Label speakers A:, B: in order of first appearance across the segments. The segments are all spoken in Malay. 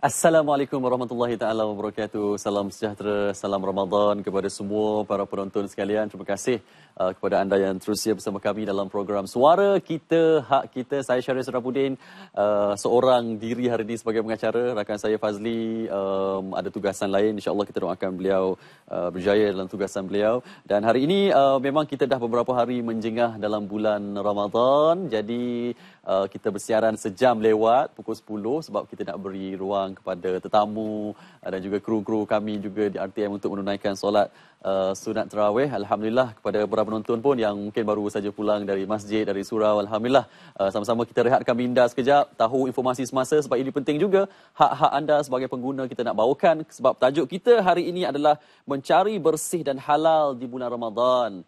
A: Assalamualaikum warahmatullahi taala wabarakatuh. Salam sejahtera, salam Ramadan kepada semua para penonton sekalian. Terima kasih kepada anda yang terus setia bersama kami dalam program Suara Kita Hak Kita. Saya Syaril Serabuddin, seorang diri hari ini sebagai pengacara. Rakan saya Fazli ada tugasan lain. InsyaAllah kita doakan beliau berjaya dalam tugasan beliau. Dan hari ini memang kita dah beberapa hari menjengah dalam bulan Ramadan. Jadi kita bersiaran sejam lewat pukul 10 sebab kita nak beri ruang kepada tetamu dan juga kru-kru kami juga di RTM untuk menunaikan solat sunat tarawih. Alhamdulillah kepada para penonton pun yang mungkin baru saja pulang dari masjid, dari surau. Alhamdulillah sama-sama kita rehatkan minda sekejap, tahu informasi semasa sebab ini penting juga. Hak-hak anda sebagai pengguna kita nak bawakan sebab tajuk kita hari ini adalah mencari bersih dan halal di bulan Ramadan.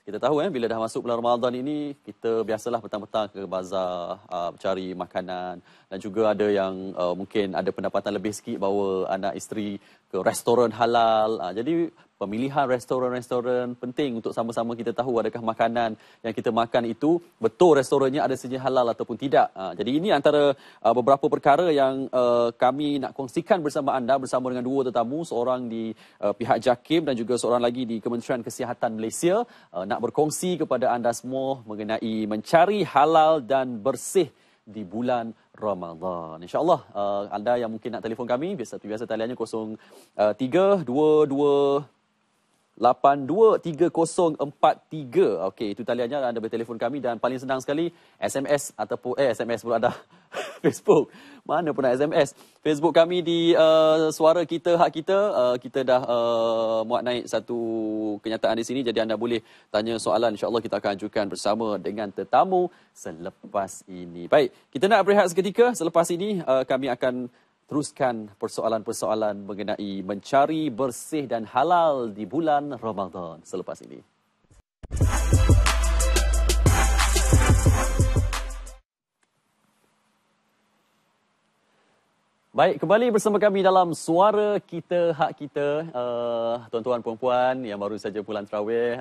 A: Kita tahu bila dah masuk bulan Ramadan ini, kita biasalah petang-petang ke bazar cari makanan, dan juga ada yang mungkin ada pendapatan lebih sikit bawa anak isteri ke restoran halal. Jadi pemilihan restoran-restoran penting untuk sama-sama kita tahu adakah makanan yang kita makan itu betul restorannya ada sedia halal ataupun tidak. Jadi ini antara beberapa perkara yang kami nak kongsikan bersama anda bersama dengan dua tetamu, seorang di pihak JAKIM dan juga seorang lagi di Kementerian Kesihatan Malaysia, nak berkongsi kepada anda semua mengenai mencari halal dan bersih di bulan Ramadan. InsyaAllah anda yang mungkin nak telefon kami, biasa taliannya 0322823043. Okey, itu taliannya, anda boleh telefon kami, dan paling senang sekali SMS ataupun SMS pula dah Facebook. Mana pun nak SMS. Facebook kami di Suara Kita Hak Kita. Kita dah muat naik satu kenyataan di sini, jadi anda boleh tanya soalan, insya-Allah kita akan ajukan bersama dengan tetamu selepas ini. Baik, kita nak berehat seketika. Selepas ini kami akan teruskan persoalan-persoalan mengenai mencari bersih dan halal di bulan Ramadan selepas ini. Baik, kembali bersama kami dalam Suara Kita Hak Kita. Tuan-tuan puan-puan yang baru saja pulang tarawih,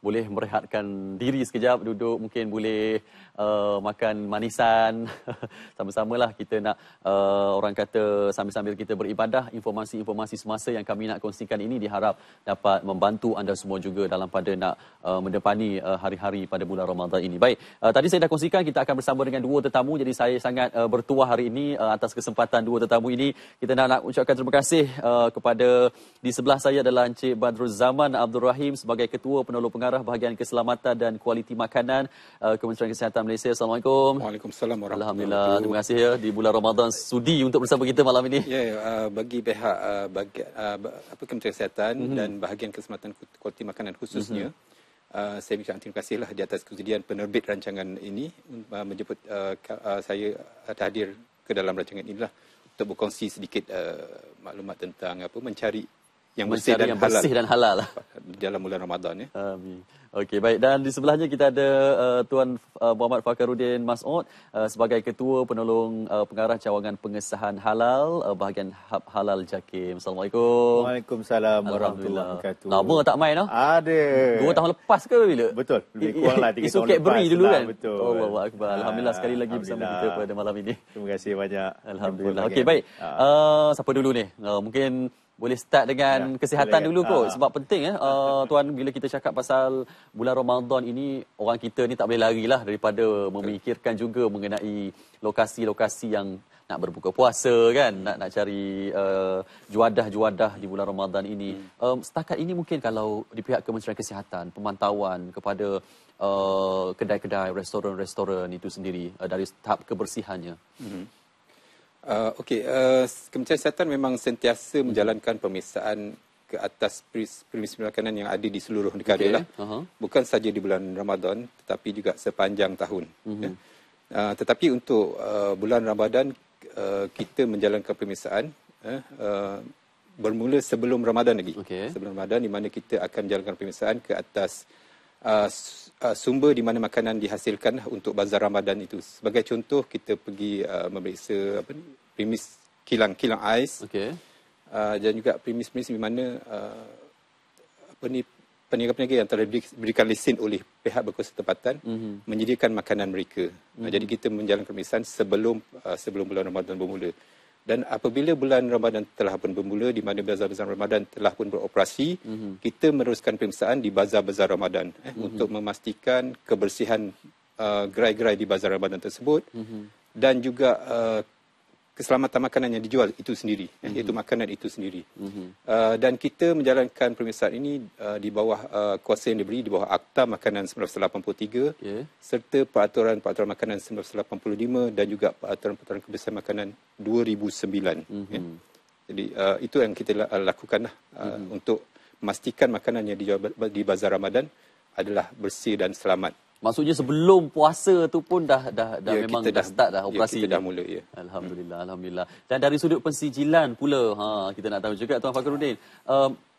A: boleh merehatkan diri sekejap, duduk, mungkin boleh makan manisan. Sama-samalah kita nak, orang kata, sambil-sambil kita beribadah, informasi-informasi semasa yang kami nak kongsikan ini diharap dapat membantu anda semua juga dalam pada nak mendepani hari-hari pada bulan Ramadan ini. Baik, tadi saya dah kongsikan kita akan bersama dengan dua tetamu, jadi saya sangat bertuah hari ini atas kesempatan dua tetamu ini. Kita nak ucapkan terima kasih kepada, di sebelah saya adalah Encik Badruzzaman Abdul Rahim sebagai Ketua Penolong Pengarah Bahagian Keselamatan dan Kualiti Makanan Kementerian Kesihatan Malaysia. Assalamualaikum.
B: Waalaikumsalam warahmatullahi
A: Alhamdulillah, terima kasih ya di bulan Ramadan sudi untuk bersama kita malam ini.
B: Bagi pihak Kementerian Kesihatan dan Bahagian Keselamatan Kualiti Makanan khususnya, saya ucapkan terima kasihlah di atas kesudian penerbit rancangan ini menjemput saya hadir ke dalam rancangan inilah untuk berkongsi sedikit maklumat tentang mencari yang bersih dan halal dalam bulan Ramadan ya.
A: Amin. Okey, baik, dan di sebelahnya kita ada Tuan Muhammad Fakhruddin Mas'ud sebagai Ketua Penolong Pengarah Cawangan Pengesahan Halal Bahagian Hub Halal JAKIM. Assalamualaikum.
C: Waalaikumsalam warahmatullahi wabarakatuh.
A: Lama tak main
C: Ada.
A: 2 tahun lepas ke bila?
C: Betul, lebih kurang lah 3 tahun lepas.
A: Isu Cadbury dulu kan?
C: Betul.
A: Allahu akbar. Alhamdulillah sekali lagi bersama kita pada malam ini.
C: Terima kasih banyak.
A: Alhamdulillah. Okey, baik. Siapa dulu ni? Mungkin boleh start dengan kesihatan dulu kot, sebab penting Tuan, bila kita cakap pasal bulan Ramadan ini, orang kita ni tak boleh lari lah daripada memikirkan juga mengenai lokasi-lokasi yang nak berbuka puasa kan, nak cari juadah-juadah di bulan Ramadan ini. Setakat ini mungkin kalau di pihak Kementerian Kesihatan, pemantauan kepada kedai-kedai, restoran-restoran itu sendiri dari tahap kebersihannya.
B: Kementerian Kesihatan memang sentiasa menjalankan pemeriksaan ke atas premis makanan yang ada di seluruh negara lah. Bukan saja di bulan Ramadan tetapi juga sepanjang tahun. Tetapi untuk bulan Ramadan kita menjalankan pemeriksaan bermula sebelum Ramadan lagi. Sebelum Ramadan, di mana kita akan menjalankan pemeriksaan ke atas sumber di mana makanan dihasilkan untuk bazar Ramadan itu. Sebagai contoh, kita pergi memeriksa premis kilang ais, dan juga premis-premis di mana peniaga-peniaga yang telah diberikan lesen oleh pihak berkuasa tempatan menyediakan makanan mereka. Jadi kita menjalankan pemeriksaan sebelum bulan Ramadan bermula. Dan apabila bulan Ramadan telah pun bermula, di mana bazar-bazar Ramadan telah pun beroperasi, kita meneruskan pemeriksaan di bazar-bazar Ramadan untuk memastikan kebersihan gerai-gerai di bazar Ramadan tersebut dan juga keselamatan makanan yang dijual itu sendiri, iaitu makanan itu sendiri. Dan kita menjalankan pemeriksaan ini di bawah kuasa yang diberi di bawah Akta Makanan 1983 serta Peraturan-Peraturan Makanan 1985 dan juga Peraturan-Peraturan Kebersihan Makanan 2009. Jadi itu yang kita lakukanlah untuk memastikan makanan yang dijual di bazar Ramadan adalah bersih dan selamat.
A: Maksudnya sebelum puasa tu pun dah memang dah start dah operasi.
B: Kita dah mula, ya.
A: Alhamdulillah. Dan dari sudut pensijilan pula, kita nak tahu juga Tuan Fakhruddin.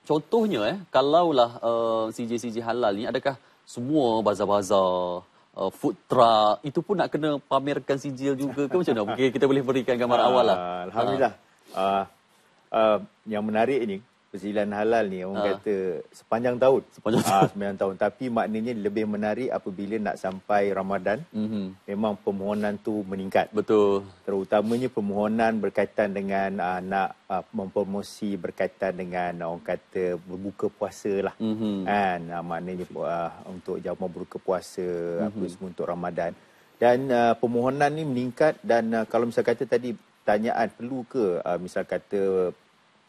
A: Contohnya kalaulah CJ halal ni, adakah semua bazar-bazar food truck itu pun nak kena pamerkan sijil juga ke macam mana? Mungkin kita boleh berikan gambar awal lah.
C: Alhamdulillah. Yang menarik ni, pensijilan halal ni orang kata sepanjang tahun. Sepanjang tahun. Tapi maknanya lebih menarik apabila nak sampai Ramadan. Memang permohonan tu meningkat.
A: Betul.
C: Terutamanya permohonan berkaitan dengan nak mempromosi berkaitan dengan orang kata berbuka puasa lah. Maknanya untuk jamuan berbuka puasa apa semua untuk Ramadan. Dan permohonan ni meningkat dan kalau misal kata tadi tanyaan perlu ke misal kata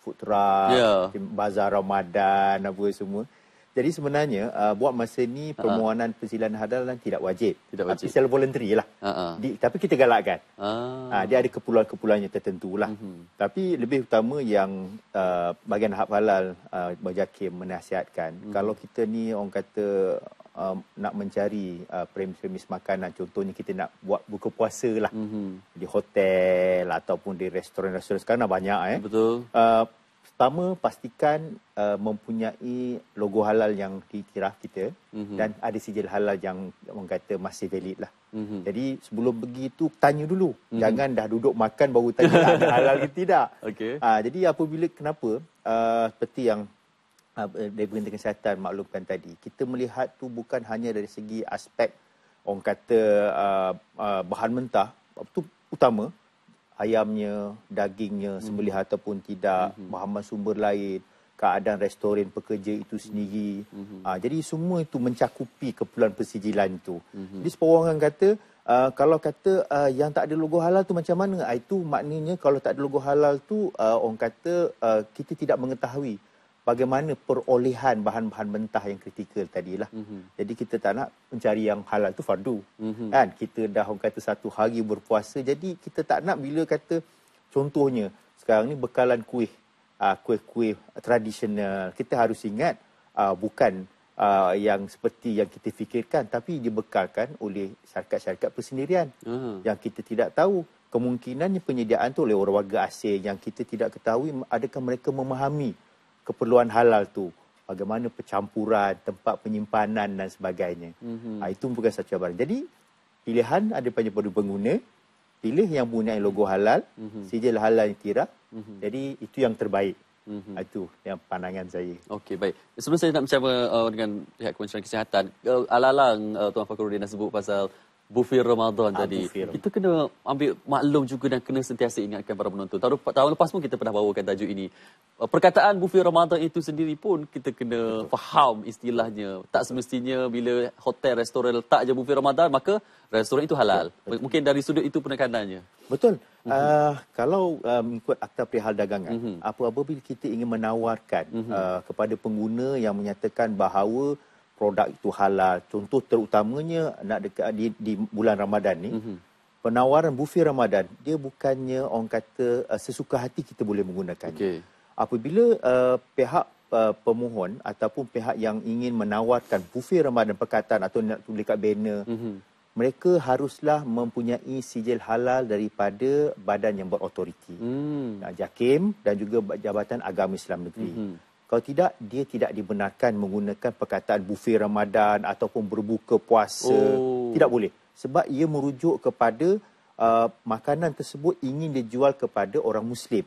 C: food truck, bazar Ramadan, apa semua. Jadi sebenarnya buat masa ni permohonan pensijilan halal tidak wajib. Tapi secara voluntary lah. Tapi kita galakkan. Dia ada keperluan-keperluannya tertentu lah. Tapi lebih utama yang bahagian hak halal berjakim menasihatkan. Kalau kita ni orang kata nak mencari premis-premis makanan, contohnya kita nak buat buka puasa lah di hotel ataupun di restoran-restoran sekarang banyak
A: Betul.
C: Pertama pastikan mempunyai logo halal yang diiktiraf kita dan ada sijil halal yang orang kata masih valid lah. Jadi sebelum begitu tanya dulu. Jangan dah duduk makan baru tanya ada halal ke tidak. Jadi apabila kenapa seperti yang dari Kementerian Kesihatan maklumkan tadi, kita melihat tu bukan hanya dari segi aspek orang kata bahan mentah, itu utama, ayamnya, dagingnya, sembelih ataupun tidak, bahan sumber lain, keadaan restoran pekerja itu sendiri. Jadi semua itu mencakupi keperluan pensijilan itu. Jadi separuh orang kata, kalau kata yang tak ada logo halal tu macam mana? Itu maknanya kalau tak ada logo halal tu orang kata kita tidak mengetahui bagaimana perolehan bahan-bahan mentah yang kritikal tadilah. Jadi kita tak nak mencari yang halal tu fardu. Kan kita dah orang kata satu hari berpuasa, jadi kita tak nak bila kata contohnya sekarang ni bekalan kuih tradisional, kita harus ingat bukan yang seperti yang kita fikirkan, tapi dibekalkan oleh syarikat-syarikat persendirian yang kita tidak tahu. Kemungkinannya penyediaan tu oleh orang warga asing yang kita tidak ketahui adakah mereka memahami keperluan halal tu, bagaimana pencampuran, tempat penyimpanan dan sebagainya. Itu bukan satu cabaran. Jadi pilihan ada pada pengguna, pilih yang punya logo halal, sijil halal yang iktiraf. Jadi itu yang terbaik. Itu yang pandangan saya.
A: Okey, baik. Sebelum saya nak bincang dengan pihak Kementerian Kesihatan, alalang Tuan Fakhruddin dah sebut pasal buffet Ramadan tadi. Kita kena ambil maklum juga dan kena sentiasa ingatkan para penonton. Tahun lepas pun kita pernah bawakan tajuk ini. Perkataan buffet Ramadan itu sendiri pun kita kena faham istilahnya. Tak semestinya bila hotel, restoran letak je buffet Ramadan, maka restoran itu halal. Mungkin dari sudut itu penekanannya.
C: Betul. Kalau mengikut Akta Perihal Dagangan, apabila kita ingin menawarkan kepada pengguna yang menyatakan bahawa produk itu halal, contoh terutamanya nak dekat di bulan Ramadan ni, penawaran buffet Ramadan dia bukannya orang kata sesuka hati kita boleh menggunakannya. Apabila pihak pemohon ataupun pihak yang ingin menawarkan buffet Ramadan perkataan atau nak tulis kat banner, mereka haruslah mempunyai sijil halal daripada badan yang berautoriti, JAKIM dan juga Jabatan Agama Islam Negeri. Kalau tidak, dia tidak dibenarkan menggunakan perkataan buffet Ramadan ataupun berbuka puasa. Tidak boleh. Sebab ia merujuk kepada makanan tersebut ingin dijual kepada orang Muslim.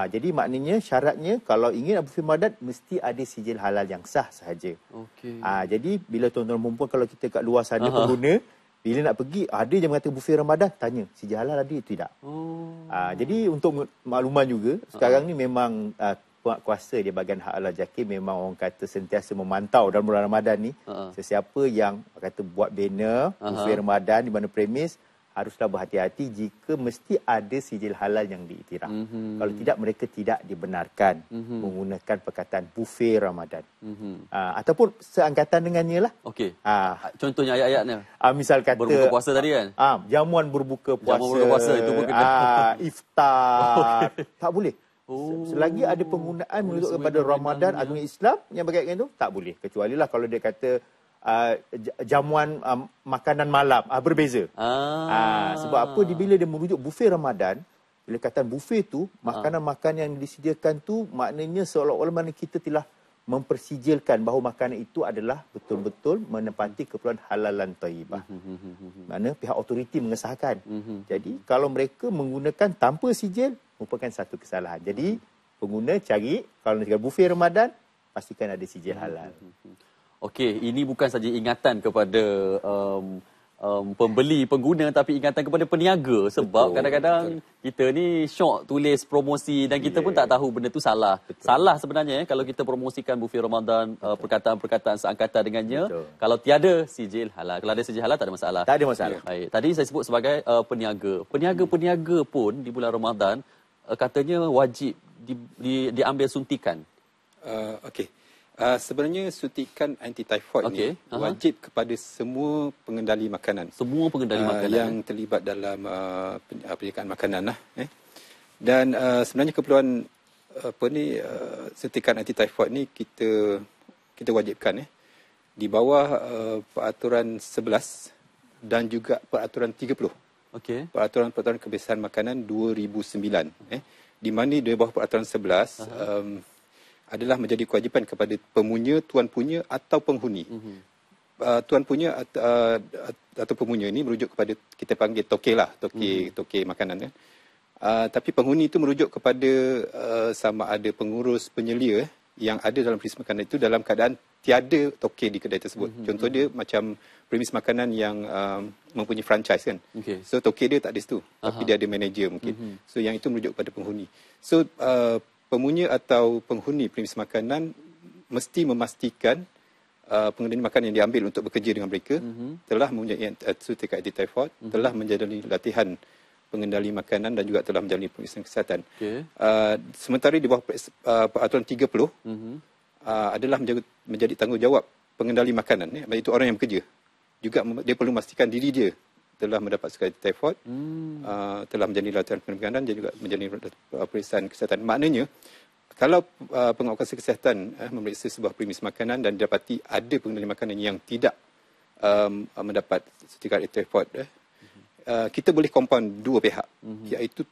C: Jadi maknanya syaratnya kalau ingin buffet Ramadan mesti ada sijil halal yang sah sahaja. Jadi bila tuan-tuan perempuan kalau kita kat luar sana pengguna, Bila nak pergi, ada je mengatakan buffet Ramadan, tanya, sijil halal ada tidak? Jadi untuk makluman juga, sekarang ni memang penguatkuasa di bahagian hak halal JAKIM memang orang kata sentiasa memantau dalam bulan Ramadan ni. Sesiapa yang kata buat banner buffet Ramadan di mana premis, haruslah berhati-hati jika mesti ada sijil halal yang diiktiraf. Kalau tidak, mereka tidak dibenarkan menggunakan perkataan buffet Ramadan. Ataupun seangkatan dengannya lah.
A: Okey. Contohnya ayat-ayatnya.
C: Misal kata
A: berbuka puasa tadi kan?
C: Jamuan berbuka puasa.
A: Jamuan berbuka puasa itu pun kena.
C: Iftar. Tak boleh. Selagi ada penggunaan menunjuk kepada Ramadan agama Islam yang berkaitan itu, tak boleh. Kecuali lah kalau dia kata jamuan makanan malam berbeza. Sebab apa bila dia merujuk buffet Ramadan, bila kata buffet tu makanan-makanan yang disediakan tu maknanya seolah-olah mana kita telah mempersijilkan bahawa makanan itu adalah betul-betul menepati keperluan halalan thayyibah. Mana pihak autoriti mengesahkan. Jadi kalau mereka menggunakan tanpa sijil merupakan satu kesalahan. Jadi pengguna cari kalau nak buffet Ramadan pastikan ada sijil halal.
A: Okey, ini bukan saja ingatan kepada pembeli, pengguna, tapi ingatan kepada peniaga. Sebab kadang-kadang kita ni syok tulis promosi dan kita pun tak tahu benda tu salah. Salah sebenarnya kalau kita promosikan buffet Ramadan, perkataan-perkataan seangkatan dengannya. Kalau tiada sijil halal. Kalau ada sijil halal tak ada masalah.
C: Tak ada masalah.
A: Baik. Tadi saya sebut sebagai peniaga. Peniaga-peniaga pun di bulan Ramadan katanya wajib diambil suntikan.
B: Okey. Sebenarnya suntikan anti-typhoid ni wajib kepada semua pengendali makanan.
A: Semua pengendali makanan
B: yang terlibat dalam penyediaan makanan lah. Dan sebenarnya keperluan suntikan anti-typhoid ni kita wajibkan di bawah peraturan 11 dan juga peraturan 30. Peraturan kebiasaan makanan 2009. Di mana di bawah peraturan 11 adalah menjadi kewajipan kepada pemunya, tuan punya atau penghuni. Tuan punya atau pemunya ini merujuk kepada kita panggil toke lah, toke makanan kan. Tapi penghuni itu merujuk kepada sama ada pengurus penyelia yang ada dalam premis makanan itu dalam keadaan tiada toke di kedai tersebut. Contoh dia macam premis makanan yang mempunyai franchise kan. So toke dia tak ada situ, tapi dia ada manager mungkin. So yang itu merujuk kepada penghuni. So pemunya atau penghuni premis makanan mesti memastikan pengendali makanan yang diambil untuk bekerja dengan mereka telah mempunyai sertifikat anti-typhoid, telah menjalani latihan pengendali makanan dan juga telah menjalani pemeriksaan kesihatan. Sementara di bawah peraturan 30 adalah menjadi tanggungjawab pengendali makanan, iaitu orang yang bekerja. Juga dia perlu memastikan diri dia telah mendapat sertifikat anti-typhoid, telah menjalani latihan pengendali makanan dan juga menjalani pemeriksaan kesihatan. Maknanya kalau penguatkuasa kesihatan memeriksa sebuah premis makanan dan didapati ada pengendali makanan yang tidak mendapat sertifikat anti-typhoid, kita boleh compound dua pihak, iaitu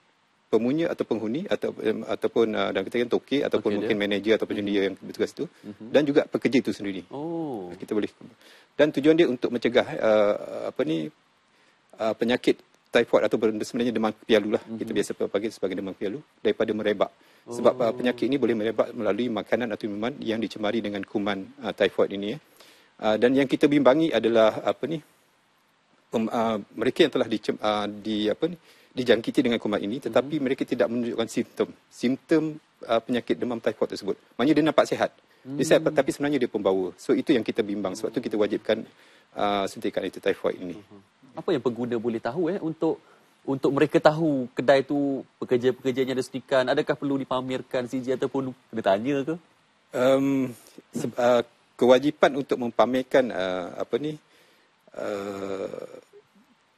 B: pemunya atau penghuni ataupun dalam kita kan toke ataupun mungkin manager ataupun dia yang bertugas itu, dan juga pekerja itu sendiri. Kita boleh, dan tujuan dia untuk mencegah penyakit typhoid atau sebenarnya demam pialu lah. Kita biasa panggil sebagai demam pialu daripada merebak. Sebab penyakit ini boleh merebak melalui makanan atau minuman yang dicemari dengan kuman typhoid ini. Dan yang kita bimbangi adalah mereka yang telah dijangkiti dengan kuman ini tetapi mereka tidak menunjukkan simptom penyakit demam typhoid tersebut. Maknanya dia nampak sihat. Dia sihat tapi sebenarnya dia pembawa. So itu yang kita bimbang. Sebab itu kita wajibkan suntikan anti-typhoid ini.
A: Apa yang pengguna boleh tahu untuk mereka tahu kedai tu pekerja-pekerjanya ada suntikan, adakah perlu dipamerkan sijil ataupun kena tanya ke?
B: Kewajipan untuk mempamerkan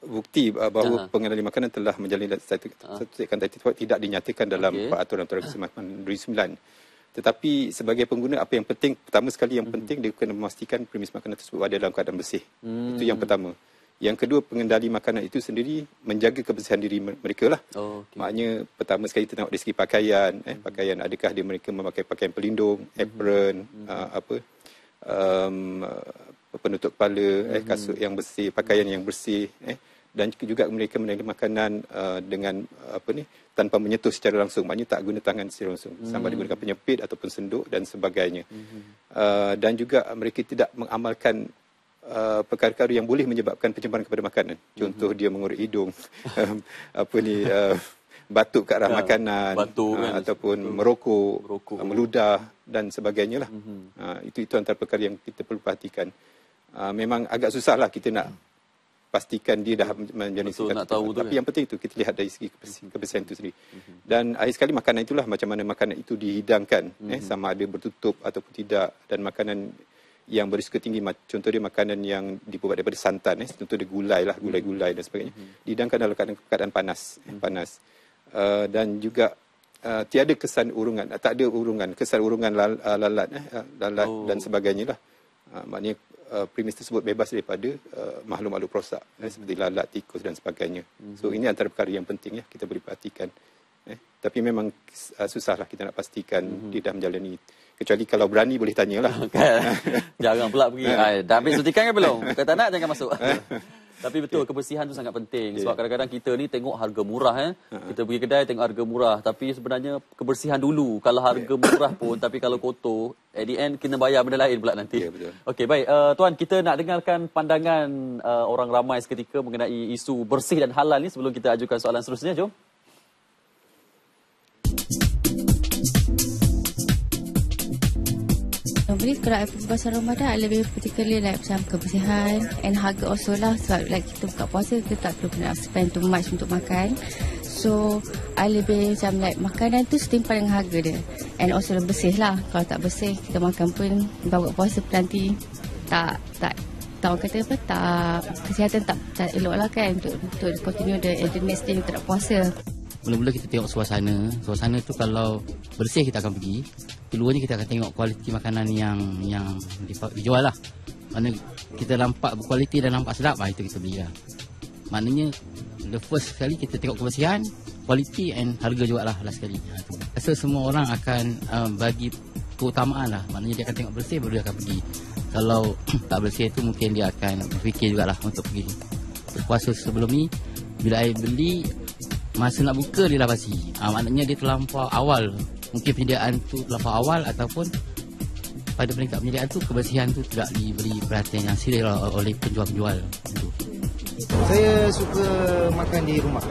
B: bukti bahawa pengendali makanan telah menjalani sertifikat anti-typhoid tidak dinyatakan dalam peraturan kesihatan 2009. Tetapi sebagai pengguna apa yang penting, pertama sekali yang penting dia kena memastikan premis makanan tersebut ada dalam keadaan bersih. Itu yang pertama. Yang kedua, pengendali makanan itu sendiri menjaga kebersihan diri mereka lah. Maknanya pertama sekali kita tengok dari segi pakaian, pakaian adakah mereka memakai pakaian pelindung, apron, penutup kepala, kasut yang bersih, pakaian yang bersih, dan juga mereka menerima makanan dengan tanpa menyentuh secara langsung, maknanya tak guna tangan secara langsung, sama ada gunakan penyepit ataupun senduk dan sebagainya. Dan juga mereka tidak mengamalkan perkara-perkara yang boleh menyebabkan pencemaran kepada makanan. Contoh dia mengorek hidung, batuk ke arah makanan,
A: batuk, kan,
B: ataupun merokok, meludah dan sebagainya lah. Itu antara perkara yang kita perlu perhatikan. Memang agak susahlah kita nak pastikan dia dah menjadi
A: nak tahu tu,
B: tapi yang penting itu kita lihat dari segi kebersihan itu sendiri. Dan akhir sekali makanan itulah macam mana makanan itu dihidangkan, sama ada bertutup ataupun tidak, dan makanan yang berisiko tinggi, contoh dia makanan yang dibuat daripada santan, contoh dia gulai dan sebagainya, dihidangkan dalam keadaan panas. Dan juga tiada kesan urungan, tak ada urungan, kesan urungan lalat dan sebagainya lah. Maknanya premis tersebut bebas daripada makhluk-makhluk perosak seperti lalat, tikus dan sebagainya. So ini antara perkara yang penting kita boleh perhatikan. Tapi memang susahlah kita nak pastikan dia dah menjalani. Kecuali kalau berani boleh tanyalah.
A: Jangan pula pergi. Dah habis suntikan kan belum? Kata nak jangan masuk. Tapi betul, kebersihan tu sangat penting. Sebab kadang-kadang kita ni tengok harga murah. Kita pergi kedai tengok harga murah. Tapi sebenarnya kebersihan dulu. Kalau harga murah pun, tapi kalau kotor, at the end kena bayar benda lain pula nanti. Okey, baik. Tuan, kita nak dengarkan pandangan orang ramai seketika mengenai isu bersih dan halal ni sebelum kita ajukan soalan seterusnya. Jom.
D: Normally kalau I pergi pasar Ramadan, I lebih particularly like macam kebersihan and harga also lah. Sebab like kita buka puasa, kita tak perlu kena spend too much untuk makan. So I lebih macam like makanan tu setimpal dengan harga dia. And also bersih lah. Kalau tak bersih, kita makan pun buka puasa pun nanti tak tahu kata apa, tak kesihatan tak elok lah kan untuk continue the next day kita nak puasa.
E: Mula-mula kita tengok suasana. Suasana tu kalau bersih kita akan pergi. Keluarnya kita akan tengok kualiti makanan yang dijual lah. Mana kita nampak berkualiti dan nampak sedap, itu kita beli lah. Maknanya the first sekali kita tengok kebersihan, kualiti and harga juga lah last sekali. Rasa semua orang akan bagi keutamaan lah. Maknanya dia akan tengok bersih baru dia akan pergi. Kalau tak bersih tu mungkin dia akan berfikir jugalah untuk pergi. Puasa sebelum ni bila I beli, masa nak buka dia dah basi. Maknanya dia terlampau awal. Mungkin penyediaan tu terlampau awal ataupun pada peringkat penyediaan tu kebersihan tu tidak diberi perhatian yang serius oleh penjual-penjual.
F: Saya suka makan di rumah.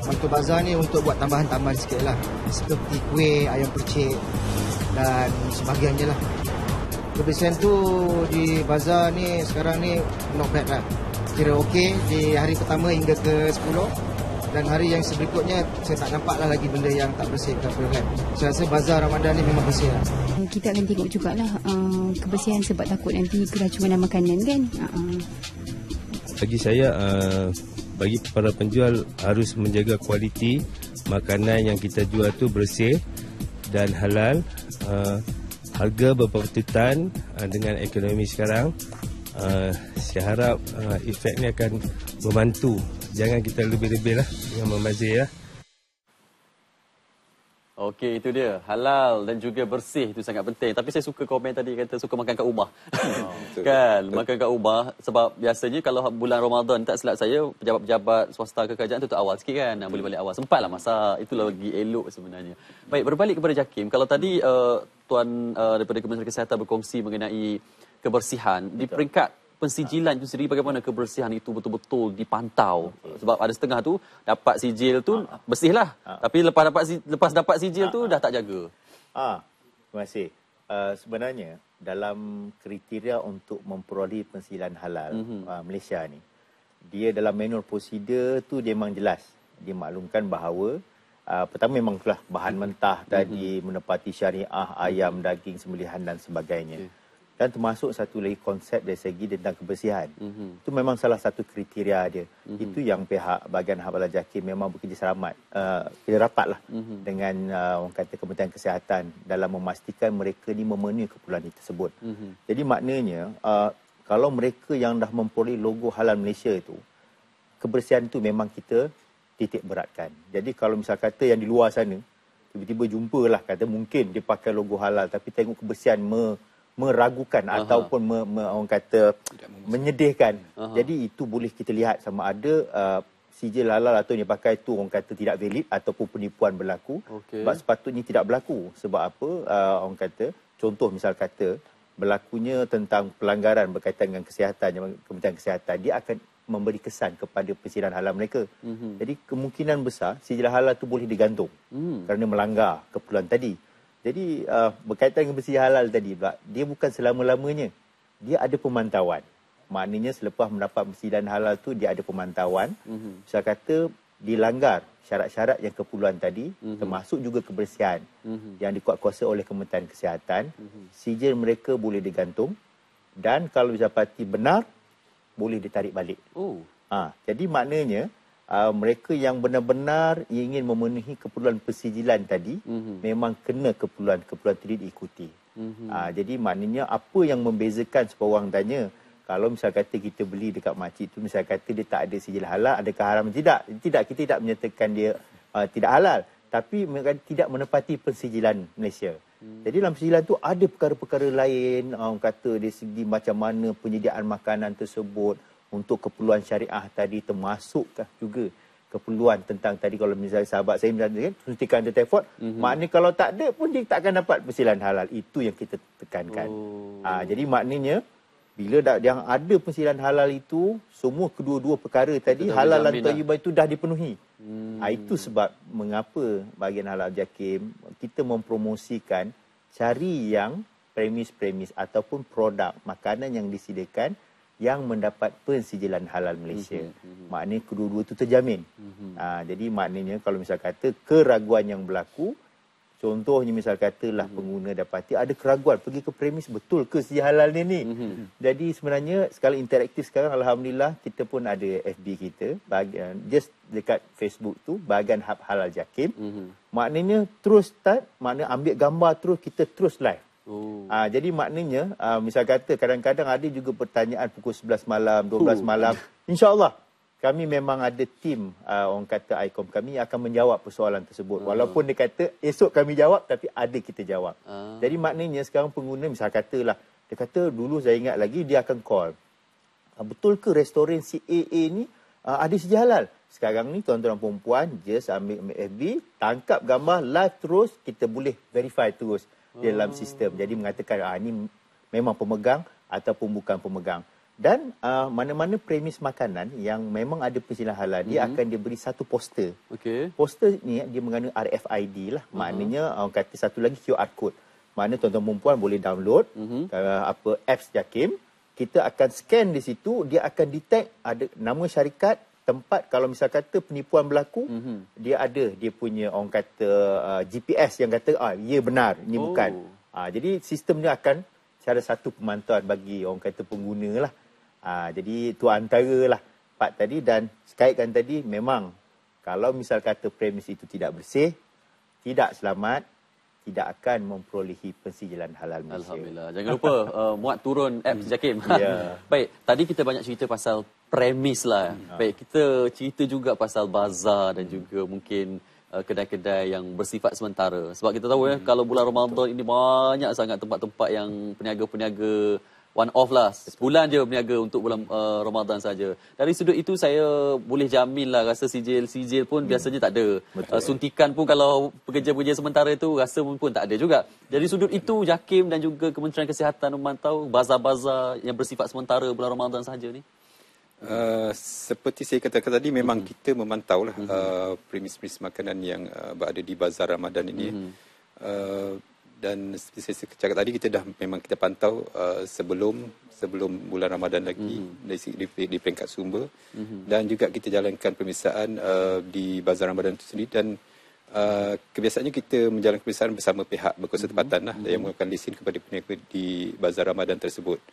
F: Untuk bazar ni untuk buat tambahan-tambahan sikit lah. Seperti kuih, ayam percik dan sebagainya lah. Kebersihan tu di bazar ni sekarang ni not bad lah. Kira okey di hari pertama hingga ke 10. Dan hari yang berikutnya saya tak nampak lah lagi benda yang tak bersih ke apa kan. Saya rasa bazar Ramadan ni memang bersih lah.
D: Kita akan tengok jugalah kebersihan sebab takut nanti keracunan makanan kan.
G: Bagi saya, bagi para penjual harus menjaga kualiti makanan yang kita jual tu bersih dan halal. Harga berpatutan dengan ekonomi sekarang. Saya harap efek ni akan membantu. Jangan kita lebih-lebih lah dengan membazir lah.
A: Okey, itu dia. Halal dan juga bersih itu sangat penting. Tapi saya suka komen tadi kata suka makan kat rumah. Kan, makan kat rumah. Sebab biasanya kalau bulan Ramadan, tak silap saya, pejabat-pejabat swasta ke kerajaan tu awal sikit kan. Boleh balik awal. Sempatlah masak. Itulah lagi elok sebenarnya. Baik, berbalik kepada Jakim. Kalau tadi Tuan daripada Kementerian Kesihatan berkongsi mengenai kebersihan. Di peringkat pensijilan itu sendiri, bagaimana kebersihan itu betul-betul dipantau? Sebab ada setengah tu dapat sijil tu bersihlah, tapi lepas dapat sijil tu dah tak jaga.
C: Terima kasih. Sebenarnya dalam kriteria untuk memperoleh pensijilan halal Malaysia ni, dia dalam manual prosedur tu dia memang jelas. Dia maklumkan bahawa pertama memang telah bahan mentah tadi menepati syariah, ayam, daging, sembelihan dan sebagainya. Dan termasuk satu lagi konsep dari segi tentang kebersihan. Itu memang salah satu kriteria dia. Itu yang pihak bahagian Hafalah Jakim memang bekerja rapatlah dengan orang kata Kementerian Kesihatan dalam memastikan mereka ni memenuhi keperluan tersebut. Jadi maknanya kalau mereka yang dah memperoleh logo halal Malaysia itu, kebersihan itu memang kita titik beratkan. Jadi kalau misal kata yang di luar sana tiba-tiba jumpalah kata mungkin dia pakai logo halal tapi tengok kebersihan meragukan ataupun orang kata menyedihkan. Jadi itu boleh kita lihat sama ada sijil halal atau yang pakai itu orang kata tidak valid ataupun penipuan berlaku. Sebab sepatutnya tidak berlaku. Sebab apa? Orang kata contoh misal kata berlakunya tentang pelanggaran berkaitan dengan kesihatan, Kementerian Kesihatan, dia akan memberi kesan kepada pensijilan halal mereka. Jadi kemungkinan besar sijil halal tu boleh digantung kerana melanggar keperluan tadi. Jadi berkaitan dengan pensijilan halal tadi, dia bukan selama-lamanya. Dia ada pemantauan. Maknanya selepas mendapat pensijilan halal tu dia ada pemantauan. Misal kata dilanggar syarat-syarat yang keperluan tadi, termasuk juga kebersihan yang dikuatkuasa oleh Kementerian Kesihatan, sijil mereka boleh digantung dan kalau didapati benar, boleh ditarik balik. Jadi maknanya mereka yang benar-benar ingin memenuhi keperluan pensijilan tadi memang kena keperluan-keperluan tadi diikuti. Jadi maknanya apa yang membezakan sebab orang tanya, kalau misal kata kita beli dekat makcik tu, misal kata dia tak ada sijil halal, adakah haram? Tidak. Tidak, kita tidak menyatakan dia tidak halal. Tapi tidak menepati pensijilan Malaysia. Jadi dalam pensijilan tu ada perkara-perkara lain, orang kata dari segi macam mana penyediaan makanan tersebut untuk keperluan syariah tadi, termasukkah juga keperluan tentang tadi kalau misalnya sahabat saya misalnya suntikan anti-typhoid, maknanya kalau tak ada pun dia tak akan dapat pensijilan halal. Itu yang kita tekankan. Jadi maknanya bila yang ada pensijilan halal itu, semua kedua-dua perkara tadi, halal dan thayyibah itu dah dipenuhi. Itu sebab mengapa bahagian halal JAKIM kita mempromosikan cari yang premis-premis ataupun produk makanan yang disediakan yang mendapat pensijilan halal Malaysia. Maknanya kedua-dua itu terjamin. Jadi maknanya kalau misal kata keraguan yang berlaku, contohnya misal katalah pengguna dapati ada keraguan pergi ke premis, betul ke sijil halal ni? Jadi sebenarnya skala interaktif sekarang alhamdulillah kita pun ada FB kita, just dekat Facebook tu bahagian hub halal JAKIM. Maknanya terus start, maknanya ambil gambar terus, kita terus live. Jadi maknanya misal kata kadang-kadang ada juga pertanyaan pukul 11 malam, 12 malam. InsyaAllah kami memang ada tim orang kata ICOM kami akan menjawab persoalan tersebut. Walaupun dia kata esok kami jawab, tapi ada kita jawab. Jadi maknanya sekarang pengguna misal katalah, dia kata dulu saya ingat lagi dia akan call. Betul ke restoran CAA ni ada sijil halal? Sekarang ni tuan-tuan dan perempuan just ambil FB, tangkap gambar live terus, kita boleh verify terus di dalam sistem. Jadi mengatakan ini memang pemegang ataupun bukan pemegang. Dan mana-mana premis makanan yang memang ada pensijilan halal, dia akan diberi satu poster. Poster ni dia mengandung RFID lah. Maknanya orang kata satu lagi QR code. Maknanya tuan-tuan perempuan boleh download apps JAKIM. Kita akan scan di situ, dia akan detect ada nama syarikat, tempat. Kalau misal kata penipuan berlaku, dia ada dia punya orang kata GPS yang kata ya benar, ini bukan. Jadi sistem ni akan cara satu pemantauan bagi orang kata pengguna lah. Jadi itu antara lah part tadi. Dan kaitkan tadi, memang kalau misal kata premis itu tidak bersih, tidak selamat, tidak akan memperolehi pensijilan halal Malaysia.
A: Alhamdulillah. Jangan lupa muat turun apps JAKIM. Baik, tadi kita banyak cerita pasal premis lah. Baik, kita cerita juga pasal bazar dan juga mungkin kedai-kedai yang bersifat sementara. Sebab kita tahu kalau bulan Ramadan ini banyak sangat tempat-tempat yang peniaga-peniaga one off lah, sebulan je berniaga untuk bulan Ramadan saja. Dari sudut itu saya boleh jamin lah, rasa sijil pun biasanya tak ada. Suntikan pun kalau pekerja-pekerja sementara itu rasa pun tak ada juga. Dari sudut itu JAKIM dan juga Kementerian Kesihatan memantau bazar-bazar yang bersifat sementara bulan Ramadan saja ni.
B: Seperti saya katakan tadi, memang kita memantau lah premis-premis makanan yang berada di bazar Ramadan ini. Dan seperti saya cakap tadi, kita pantau sebelum bulan Ramadan lagi di peringkat sumber, dan juga kita jalankan pemeriksaan di bazar Ramadan itu sendiri. Dan kebiasaannya kita menjalankan pemeriksaan bersama pihak berkuasa tempatan lah, yang mengeluarkan lesen kepada peniaga di bazar Ramadan tersebut.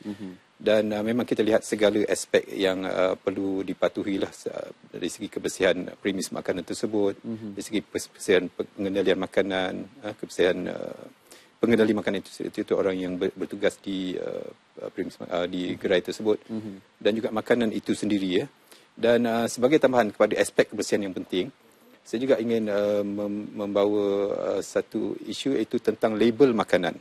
B: Dan memang kita lihat segala aspek yang perlu dipatuhi lah, dari segi kebersihan premis makanan tersebut, dari segi kebersihan pengendalian makanan, kebersihan pengendali makanan itu orang yang bertugas di gerai tersebut, dan juga makanan itu sendiri. Dan sebagai tambahan kepada aspek kebersihan yang penting, saya juga ingin membawa satu isu, iaitu tentang label makanan.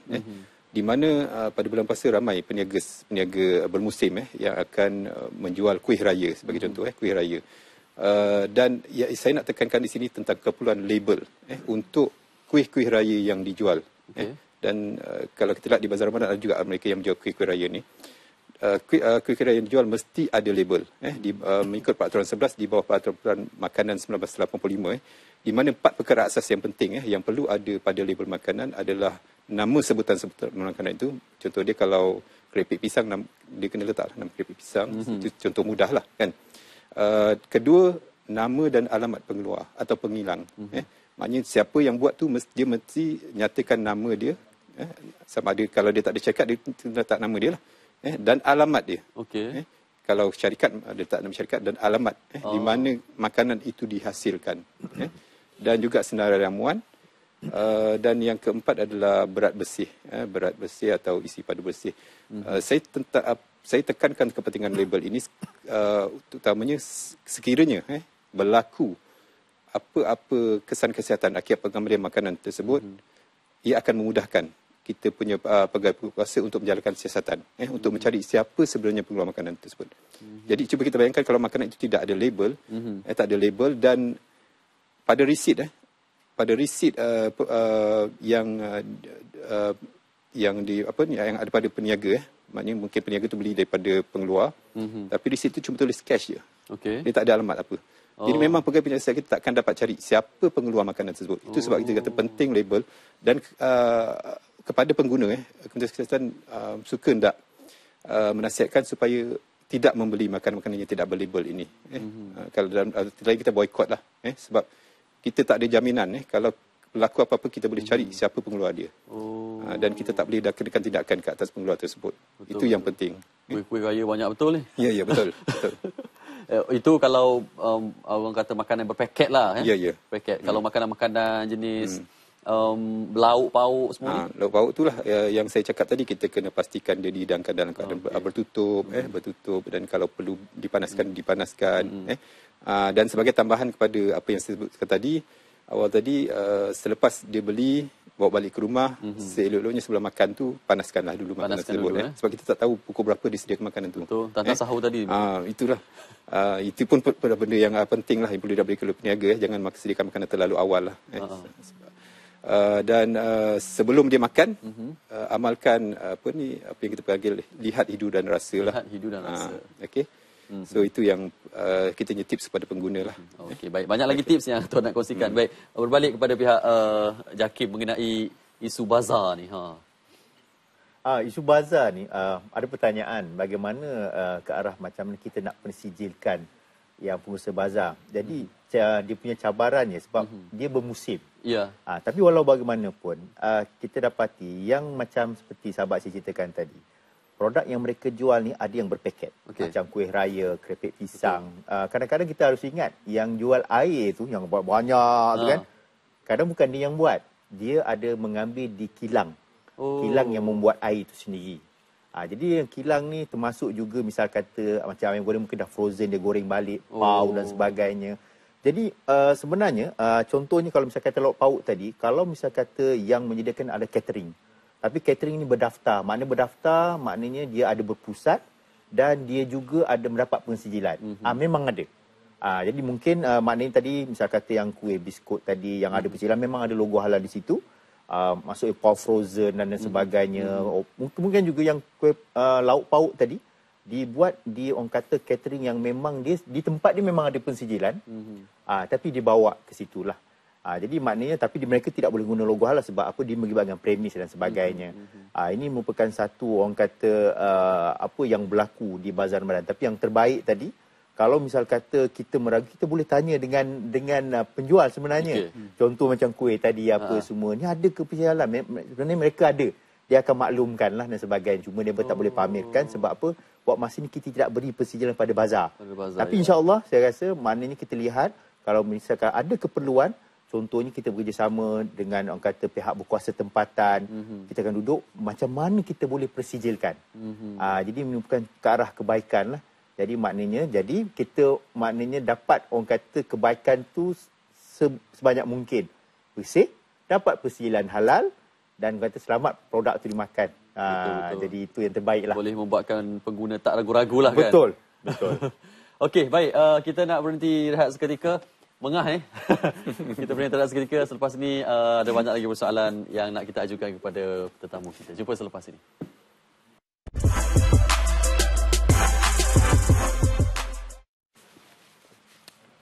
B: Di mana pada bulan puasa ramai peniaga bermusim yang akan menjual kuih raya sebagai contoh, kuih raya. Dan saya nak tekankan di sini tentang keperluan label untuk kuih-kuih raya yang dijual. Dan kalau kita lihat di Bazar Ramadan ada juga mereka yang menjual kuih-kuih raya ni. Kuih-kuih raya yang dijual mesti ada label. Mengikut Peraturan 11 di bawah Peraturan Makanan 1985. Di mana 4 perkara asas yang penting yang perlu ada pada label makanan adalah nama sebutan-sebutan makanan itu. Contoh dia kalau keripik pisang, dia kena letak nama keripik pisang. Itu contoh mudah lah kan. Kedua, nama dan alamat pengeluar atau penghilang. Maknanya siapa yang buat tu dia mesti nyatakan nama dia. Sama ada kalau dia tak ada syarikat, dia letak nama dia lah. Dan alamat dia.
A: Okey.
B: Kalau syarikat, dia letak nama syarikat dan alamat di mana makanan itu dihasilkan. Dan juga senarai ramuan. Dan yang keempat adalah berat bersih. Berat bersih atau isi padu bersih. Saya tekankan kepentingan label ini terutamanya sekiranya berlaku apa-apa kesan kesihatan akibat pengambilan makanan tersebut, ia akan memudahkan kita punya pegawai berkuasa untuk menjalankan siasatan, untuk mencari siapa sebenarnya pengeluar makanan tersebut. Jadi cuba kita bayangkan kalau makanan itu tidak ada label, tak ada label, dan pada resit yang ada pada peniaga, maknanya mungkin peniaga tu beli daripada pengeluar, tapi resit tu cuma tulis cash je.
A: Okey.
B: Dia tak ada alamat apa. Jadi memang pegawai penyiasat kita takkan dapat cari siapa pengeluar makanan tersebut. Itu sebab kita kata penting label, dan kepada pengguna Kementerian Kesihatan suka hendak menasihatkan supaya tidak membeli makanan-makanan yang tidak berlabel ini. Kalau dalam lain kita boykot lah, sebab kita tak ada jaminan kalau berlaku apa-apa kita boleh cari siapa pengeluar dia. Dan kita tak boleh kenakan tindakan ke atas pengeluar tersebut. Betul. Itu yang penting.
A: Kuih raya banyak betul ni.
B: Ya, betul. Betul.
A: Itu kalau orang kata makanan berpaket lah.
B: Ya.
A: Paket. Kalau makanan-makanan jenis lauk pauk semua ni.
B: Lauk pauk itulah yang saya cakap tadi, kita kena pastikan dia dihidangkan dalam keadaan bertutup, bertutup, dan kalau perlu dipanaskan. Dan sebagai tambahan kepada apa yang saya sebutkan tadi, awal tadi, selepas dia beli, bawa balik ke rumah, seelok-eloknya sebelum makan tu panaskanlah dulu makanan tersebut. Sebab kita tak tahu pukul berapa disediakan makanan tu.
A: Betul, tentang sahur tadi.
B: Itulah. Itu pun benda yang penting lah, yang perlu diberikan oleh peniaga. Jangan sediakan makanan terlalu awal lah. Dan sebelum dia makan, amalkan apa yang kita panggil lihat, hidu dan rasa lah.
A: Lihat, hidu dan rasa.
B: Okey. So itu yang kita punya tips kepada pengguna lah.
A: Okey, baik. Banyak lagi tips yang tuan nak kongsikan. Baik, berbalik kepada pihak JAKIM mengenai isu bazar ni.
C: Isu bazar ni, ada pertanyaan bagaimana ke arah macam mana kita nak pensijilkan yang pengusaha bazar. Jadi dia punya cabarannya sebab dia bermusim.
A: Ya.
C: Tapi walau bagaimanapun, kita dapati yang macam seperti sahabat saya ceritakan tadi, produk yang mereka jual ni ada yang berpaket. Macam kuih raya, keripik pisang. Kadang-kadang kita harus ingat yang jual air tu, yang banyak tu kan, kadang bukan dia yang buat. Dia ada mengambil di kilang. Kilang yang membuat air itu sendiri. Jadi yang kilang ni termasuk juga misal kata macam ayam goreng mungkin dah frozen, dia goreng balik, pau dan sebagainya. Jadi sebenarnya contohnya kalau misal kata lauk pauk tadi, kalau misal kata yang menyediakan ada catering. Tapi catering ini berdaftar. Maknanya dia ada berpusat dan dia juga ada mendapat pensijilan. Memang ada. Jadi mungkin maknanya tadi misal kata yang kuih biskut tadi yang ada pensijilan, memang ada logo halal di situ. Maksudnya pau frozen dan sebagainya. Mungkin juga yang kuih lauk pauk tadi dibuat di orang kata catering yang memang dia di tempat dia memang ada pensijilan. Tapi dibawa ke situlah. Jadi maknanya tapi mereka tidak boleh guna logo halal sebab apa, dia melibatkan premis dan sebagainya. Ini merupakan satu orang kata apa yang berlaku di Bazar Ramadan. Tapi yang terbaik tadi, kalau misal kata kita meragu, kita boleh tanya dengan penjual sebenarnya. Contoh macam kuih tadi apa semua ni ada ke pensijilan? Sebenarnya mereka ada. Dia akan maklumkan lah dan sebagainya. Cuma dia tak boleh pamerkan sebab apa? Buat masa ni kita tidak beri pensijilan pada bazar. Tapi insya-Allah saya rasa maknanya kita lihat kalau misalkan ada keperluan, contohnya kita bekerjasama dengan orang kata pihak berkuasa tempatan, kita akan duduk macam mana kita boleh persijilkan. Jadi merupakan ke arah kebaikan lah. Jadi maknanya kita dapat orang kata kebaikan tu sebanyak mungkin. Bersih, dapat persijilan halal dan kata selamat produk tu dimakan. Betul. Jadi itu yang terbaik lah.
A: Boleh membuatkan pengguna tak ragu-ragu lah kan.
C: Betul.
A: Okey, baik. Kita nak berhenti rehat seketika. Mengah Kita boleh terus seketika. Selepas ini ada banyak lagi persoalan yang nak kita ajukan kepada tetamu kita. Jumpa selepas ini.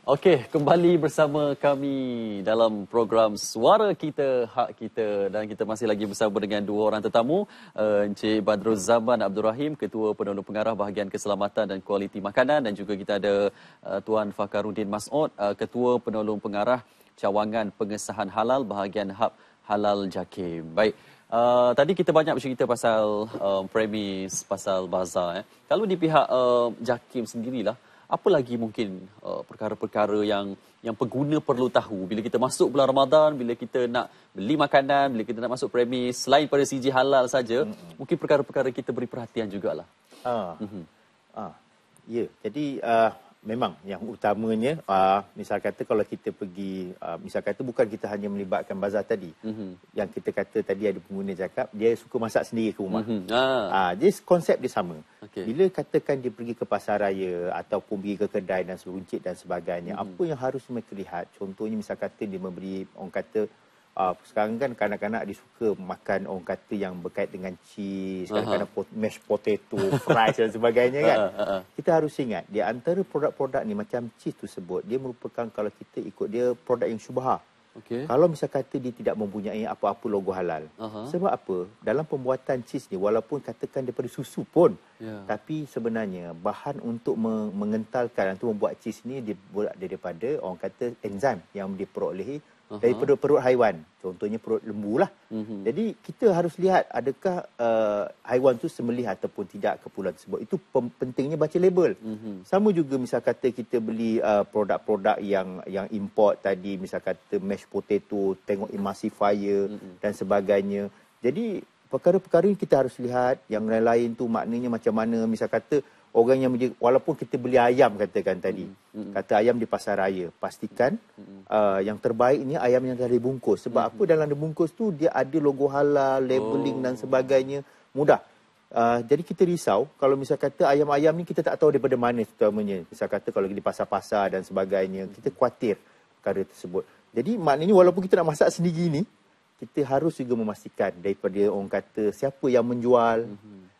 A: Okey, kembali bersama kami dalam program Suara Kita, Hak Kita, dan kita masih lagi bersama dengan dua orang tetamu, Encik Badruzzaman Abdul Rahim, Ketua Penolong Pengarah Bahagian Keselamatan dan Kualiti Makanan, dan juga kita ada Tuan Fakaruddin Mas'ud, Ketua Penolong Pengarah Cawangan Pengesahan Halal Bahagian Hub Halal JAKIM. Baik. Tadi kita banyak bercerita pasal premis, pasal bazar. Kalau di pihak JAKIM sendirilah, apa lagi mungkin perkara-perkara yang pengguna perlu tahu bila kita masuk bulan Ramadan, bila kita nak beli makanan, bila kita nak masuk premis, selain pada segi halal saja, mungkin perkara-perkara kita beri perhatian jugalah.
C: Ya, jadi memang yang utamanya, misal kata kalau kita pergi, misal kata bukan kita hanya melibatkan bazar tadi. Yang kita kata tadi ada pengguna cakap, dia suka masak sendiri ke rumah. Jadi konsep dia sama. Okay. Bila katakan dia pergi ke pasar raya ataupun pergi ke kedai dan seruncit dan sebagainya, apa yang harus mereka lihat? Contohnya misal kata dia memberi, orang kata, sekarang kan kanak-kanak dia suka makan orang kata yang berkait dengan cheese, kadang-kadang mashed potato, fries dan sebagainya kan. Kita harus ingat, di antara produk-produk ni macam cheese tersebut, dia merupakan kalau kita ikut dia produk yang syubhah. Okay. Kalau misal kata dia tidak mempunyai apa-apa logo halal. Sebab apa? Dalam pembuatan cheese ni, walaupun katakan daripada susu pun, tapi sebenarnya bahan untuk mengentalkan atau membuat cheese ni dibuat daripada orang kata enzim yang diperolehi daripada perut haiwan. Contohnya perut lembu lah. Jadi kita harus lihat adakah haiwan tu sembelih ataupun tidak ke pulau tersebut. Itu pentingnya baca label. Sama juga misal kata kita beli produk-produk yang import tadi, misal kata mashed potato, tengok emulsifier dan sebagainya. Jadi perkara-perkara ini kita harus lihat. Yang lain-lain tu maknanya macam mana. Misal kata orang yang walaupun kita beli ayam katakan tadi, kata ayam di pasar raya, pastikan yang terbaik ni ayam yang dah dibungkus. Sebab apa, dalam dibungkus tu dia ada logo halal, labeling dan sebagainya, mudah. Jadi kita risau kalau misal kata ayam-ayam ni kita tak tahu daripada mana terutamanya. Misal kata kalau di pasar-pasar dan sebagainya, kita khawatir perkara tersebut. Jadi maknanya walaupun kita nak masak sendiri ni, kita harus juga memastikan daripada orang kata siapa yang menjual,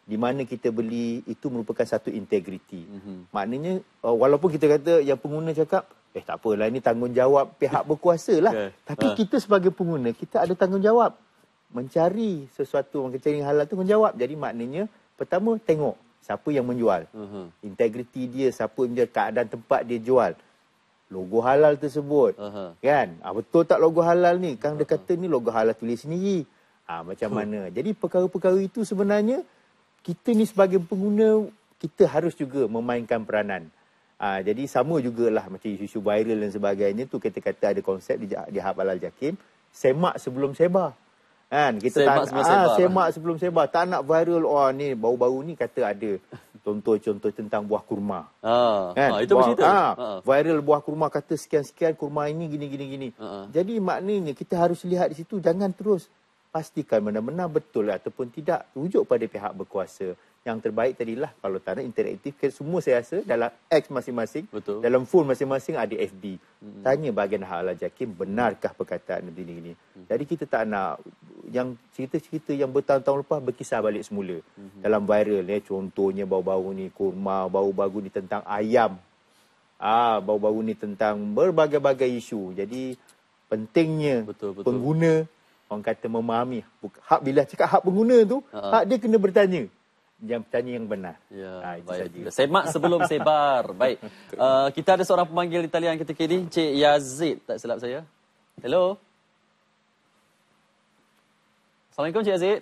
C: di mana kita beli, itu merupakan satu integriti. Maknanya walaupun kita kata yang pengguna cakap, tak apalah ini tanggungjawab pihak berkuasa lah. Tapi kita sebagai pengguna, kita ada tanggungjawab. Mencari sesuatu, mencari halal tu tanggungjawab. Jadi maknanya, pertama tengok siapa yang menjual. Integriti dia, siapa yang menjual, keadaan tempat dia jual. Logo halal tersebut. Kan? Betul tak logo halal ni? Kan dia kata ni logo halal tulis sendiri. Macam mana? Jadi perkara-perkara itu sebenarnya, kita ni sebagai pengguna, kita harus juga memainkan peranan. Jadi sama jugalah macam isu-isu viral dan sebagainya tu, kita kata ada konsep di Hub Halal JAKIM, semak sebelum sebar. Kan? Kita semak sebelum sebar. Tak nak viral, ni baru-baru ni kata ada contoh-contoh tentang buah kurma. Kan?
A: Itu bercerita.
C: Viral buah kurma kata sekian-sekian, kurma ini gini-gini. Jadi maknanya kita harus lihat di situ, jangan terus pastikan benar-benar betul ataupun tidak, rujuk pada pihak berkuasa. Yang terbaik tadilah kalau tak ada interaktif, semua saya rasa dalam X masing-masing, dalam phone masing-masing ada FB. Tanya bahagian Hak Halal JAKIM, benarkah perkataan begini-gini. Jadi kita tak nak yang cerita-cerita yang bertahun-tahun lepas berkisah balik semula. Dalam viral, contohnya baru-baru ni kurma, baru-baru ni tentang ayam. Baru-baru ni tentang berbagai-bagai isu. Jadi pentingnya pengguna, orang kata memahami hak. Bila cakap hak pengguna tu, hak dia kena bertanya. Yang bertanya yang benar.
A: Baik. Semak sebelum sebar. Baik. Kita ada seorang pemanggil di talian ketika ini, Cik Yazid, tak silap saya. Hello. Assalamualaikum Cik Yazid.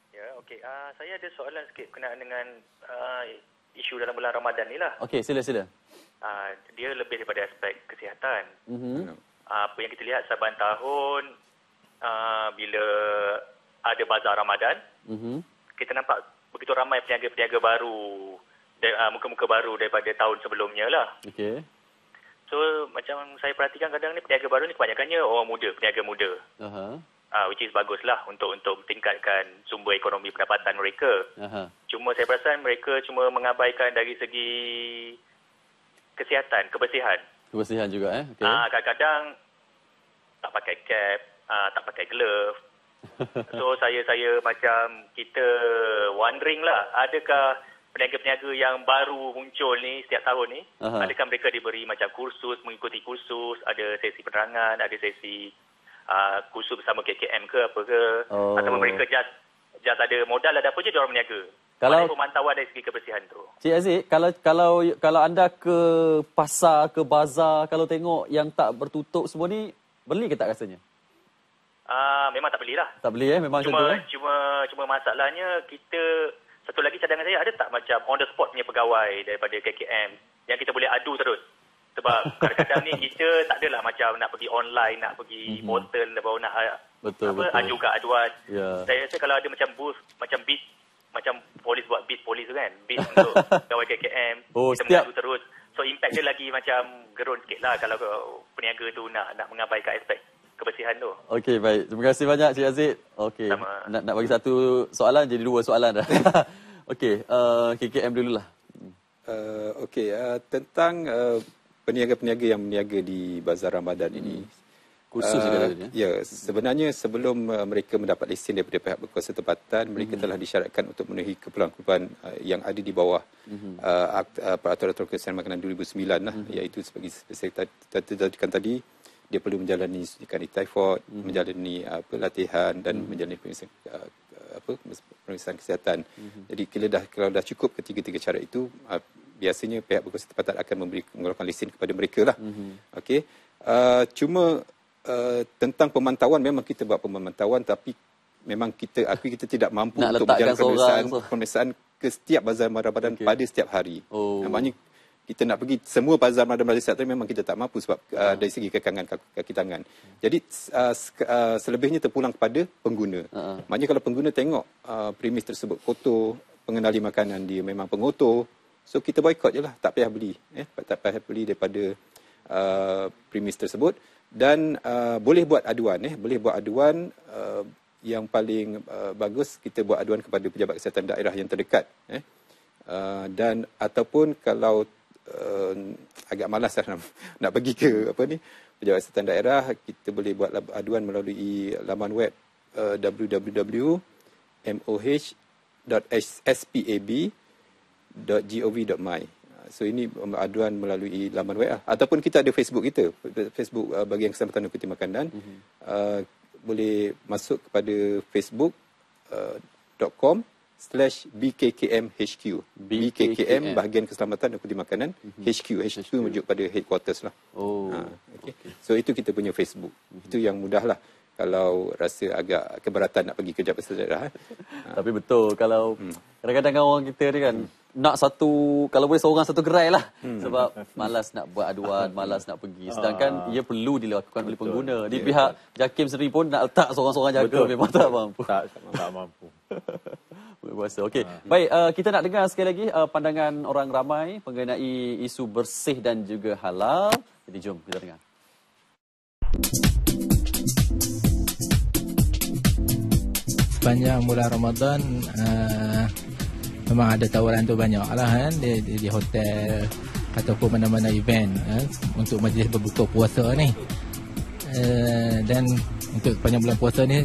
H: Ya, okey. Saya ada soalan sikit berkenaan dengan isu dalam bulan Ramadan ni lah.
A: Okey, sila.
H: Dia lebih daripada aspek kesihatan. Apa yang kita lihat saban tahun, bila ada bazar Ramadan, kita nampak begitu ramai peniaga-peniaga baru, muka-muka baru daripada tahun sebelumnya lah.
A: Okay.
H: So, macam saya perhatikan kadang ni peniaga baru ni kebanyakannya orang muda, peniaga muda. Which is bagus lah untuk tingkatkan sumber ekonomi pendapatan mereka. Cuma saya perasan mereka cuma mengabaikan dari segi kesihatan, kebersihan.
A: Kebersihan juga Okay.
H: Kadang-kadang tak pakai cap, tak pakai glove. So saya macam kita wondering lah, adakah peniaga-peniaga yang baru muncul ni setiap tahun ni, adakah mereka diberi macam kursus, mengikuti kursus, ada sesi penerangan, ada sesi kursus bersama KKM ke apa ke, ataupun mereka just ada modal, ada apa je dia orang berniaga. Mana pemantauan dari segi kebersihan tu?
A: Cik Aziz, kalau anda ke pasar, ke bazar, kalau tengok yang tak bertutup semua ni, beli ke tak rasanya?
H: Memang tak belilah.
A: Tak beli memang
H: cuma,
A: macam tu
H: Cuma masalahnya kita, satu lagi cadangan saya, ada tak macam on the spot punya pegawai daripada KKM yang kita boleh adu terus? Sebab kadang-kadang ni kita tak adalah macam nak pergi online, nak pergi portal, baru nak ajukan aduan. Saya rasa kalau ada macam booth, macam beat, macam polis buat beat polis tu kan, beat untuk pegawai KKM, kita mengadu terus. So impact dia lagi macam gerun sikit lah kalau peniaga tu nak mengabaikan aspek kebersihan tu. Okey, baik. Terima kasih banyak Cik Aziz. Okey. Nak bagi satu soalan jadi dua soalan dah. Okey, KKM dululah.
B: Tentang peniaga-peniaga yang berniaga di Bazar Ramadan ini.
A: Khusus
B: sebenarnya sebelum mereka mendapat lesen daripada pihak berkuasa tempatan, mereka telah disyaratkan untuk memenuhi keperluan-keperluan yang ada di bawah Peraturan Kesihatan Makanan 2009 lah, iaitu sebagai saya tadikan tadi, dia perlu menjalani suntikan typhoid, menjalani latihan dan menjalani pemeriksaan kesihatan. Jadi kalau dah cukup ketiga-tiga syarat itu, biasanya pihak berkuasa tempatan akan mengeluarkan lesen kepada mereka lah. Okey. Cuma tentang pemantauan, memang kita buat pemantauan, tapi memang kita tidak mampu
A: nak
B: untuk menjalankan pemeriksaan ke setiap bazar Ramadan pada setiap hari. Namanya kita nak pergi semua bazar Ramadan pada setiap hari, memang kita tak mampu sebab dari segi kekangan kaki tangan. Jadi selebihnya terpulang kepada pengguna. Maknanya kalau pengguna tengok premis tersebut kotor, pengenali makanan dia memang pengotor, so kita boycott je lah, tak payah beli. Tak payah beli daripada premis tersebut. Dan boleh buat aduan, boleh buat aduan. Yang paling bagus kita buat aduan kepada pejabat kesihatan daerah yang terdekat, dan ataupun kalau agak malas lah nak pergi ke pejabat kesihatan daerah, kita boleh buat aduan melalui laman web www.moh.spab.gov.my. So ini aduan melalui laman web ataupun kita ada Facebook kita, Facebook Bahagian Keselamatan dan Kualiti Makanan. Boleh masuk kepada facebook.com/BKKMHQ. BKKM Bahagian Keselamatan dan Kualiti Makanan HQ. HQ merujuk pada headquarters lah. Okay. So itu kita punya Facebook. Itu yang mudah lah kalau rasa agak keberatan nak pergi ke pejabat kesihatan daerah.
A: Tapi betul, kalau kadang-kadang orang kita ni kan nak kalau boleh seorang satu gerai lah. Sebab malas nak buat aduan, malas nak pergi. Sedangkan ia perlu dilakukan oleh pengguna. Di pihak JAKIM sendiri pun nak letak seorang-seorang jaga, memang tak mampu. Tak mampu. Berkuasa. Okey. Baik, kita nak dengar sekali lagi pandangan orang ramai mengenai isu bersih dan juga halal. Jadi jom kita dengar.
I: Sepanjang bulan Ramadan, memang ada tawaran tu banyak lah kan, di hotel ataupun mana-mana event untuk majlis berbuka puasa ni. Dan untuk sepanjang bulan puasa ni,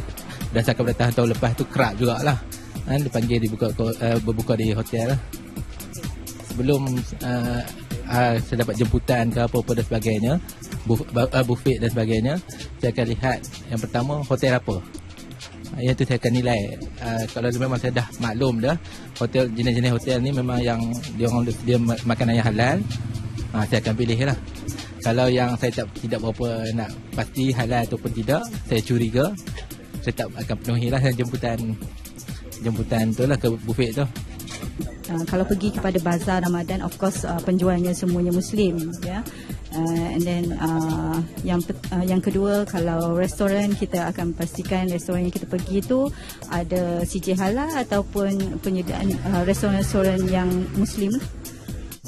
I: berdasarkan pada tahun lepas tu kerap jugalah kan, dipanggil berbuka di hotel. Sebelum saya dapat jemputan ke apa-apa dan sebagainya, buffet dan sebagainya, saya akan lihat yang pertama hotel apa. Yang tu saya akan nilai. Kalau memang saya dah maklum dah hotel, jenis-jenis hotel ni memang yang dia orang dia makanan yang halal, saya akan pilih lah. Kalau yang saya tidak berapa nak pasti halal ataupun tidak, saya curiga, saya tak akan penuhi lah jemputan tu lah ke buffet tu.
J: Kalau pergi kepada bazar Ramadan, of course penjualnya semuanya Muslim, ya. And then yang kedua, kalau restoran, kita akan pastikan restoran yang kita pergi tu ada CJ halal ataupun penyediaan restoran-restoran yang Muslim.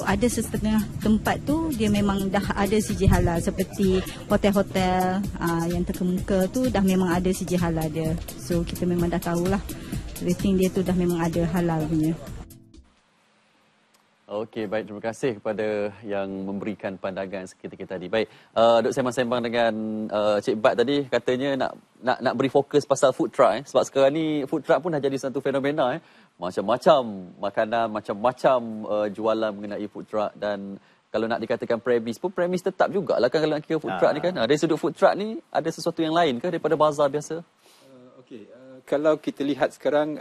J: Ada setengah tempat tu dia memang dah ada CJ halal, seperti hotel-hotel yang terkemuka tu dah memang ada CJ halal dia. So kita memang dah tahulah rating dia tu dah memang ada halal punya.
A: Okey, baik. Terima kasih kepada yang memberikan pandangan seketika tadi. Baik, duk sembang-sembang dengan Cik Bat tadi, katanya nak beri fokus pasal food truck. Sebab sekarang ni food truck pun dah jadi satu fenomena. Macam-macam makanan, macam-macam jualan mengenai food truck. Dan kalau nak dikatakan premis pun, premis tetap jugalah kan kalau nak kira food truck ni kan. Dari sudut food truck ni, ada sesuatu yang lain ke daripada bazar biasa?
B: Kalau kita lihat sekarang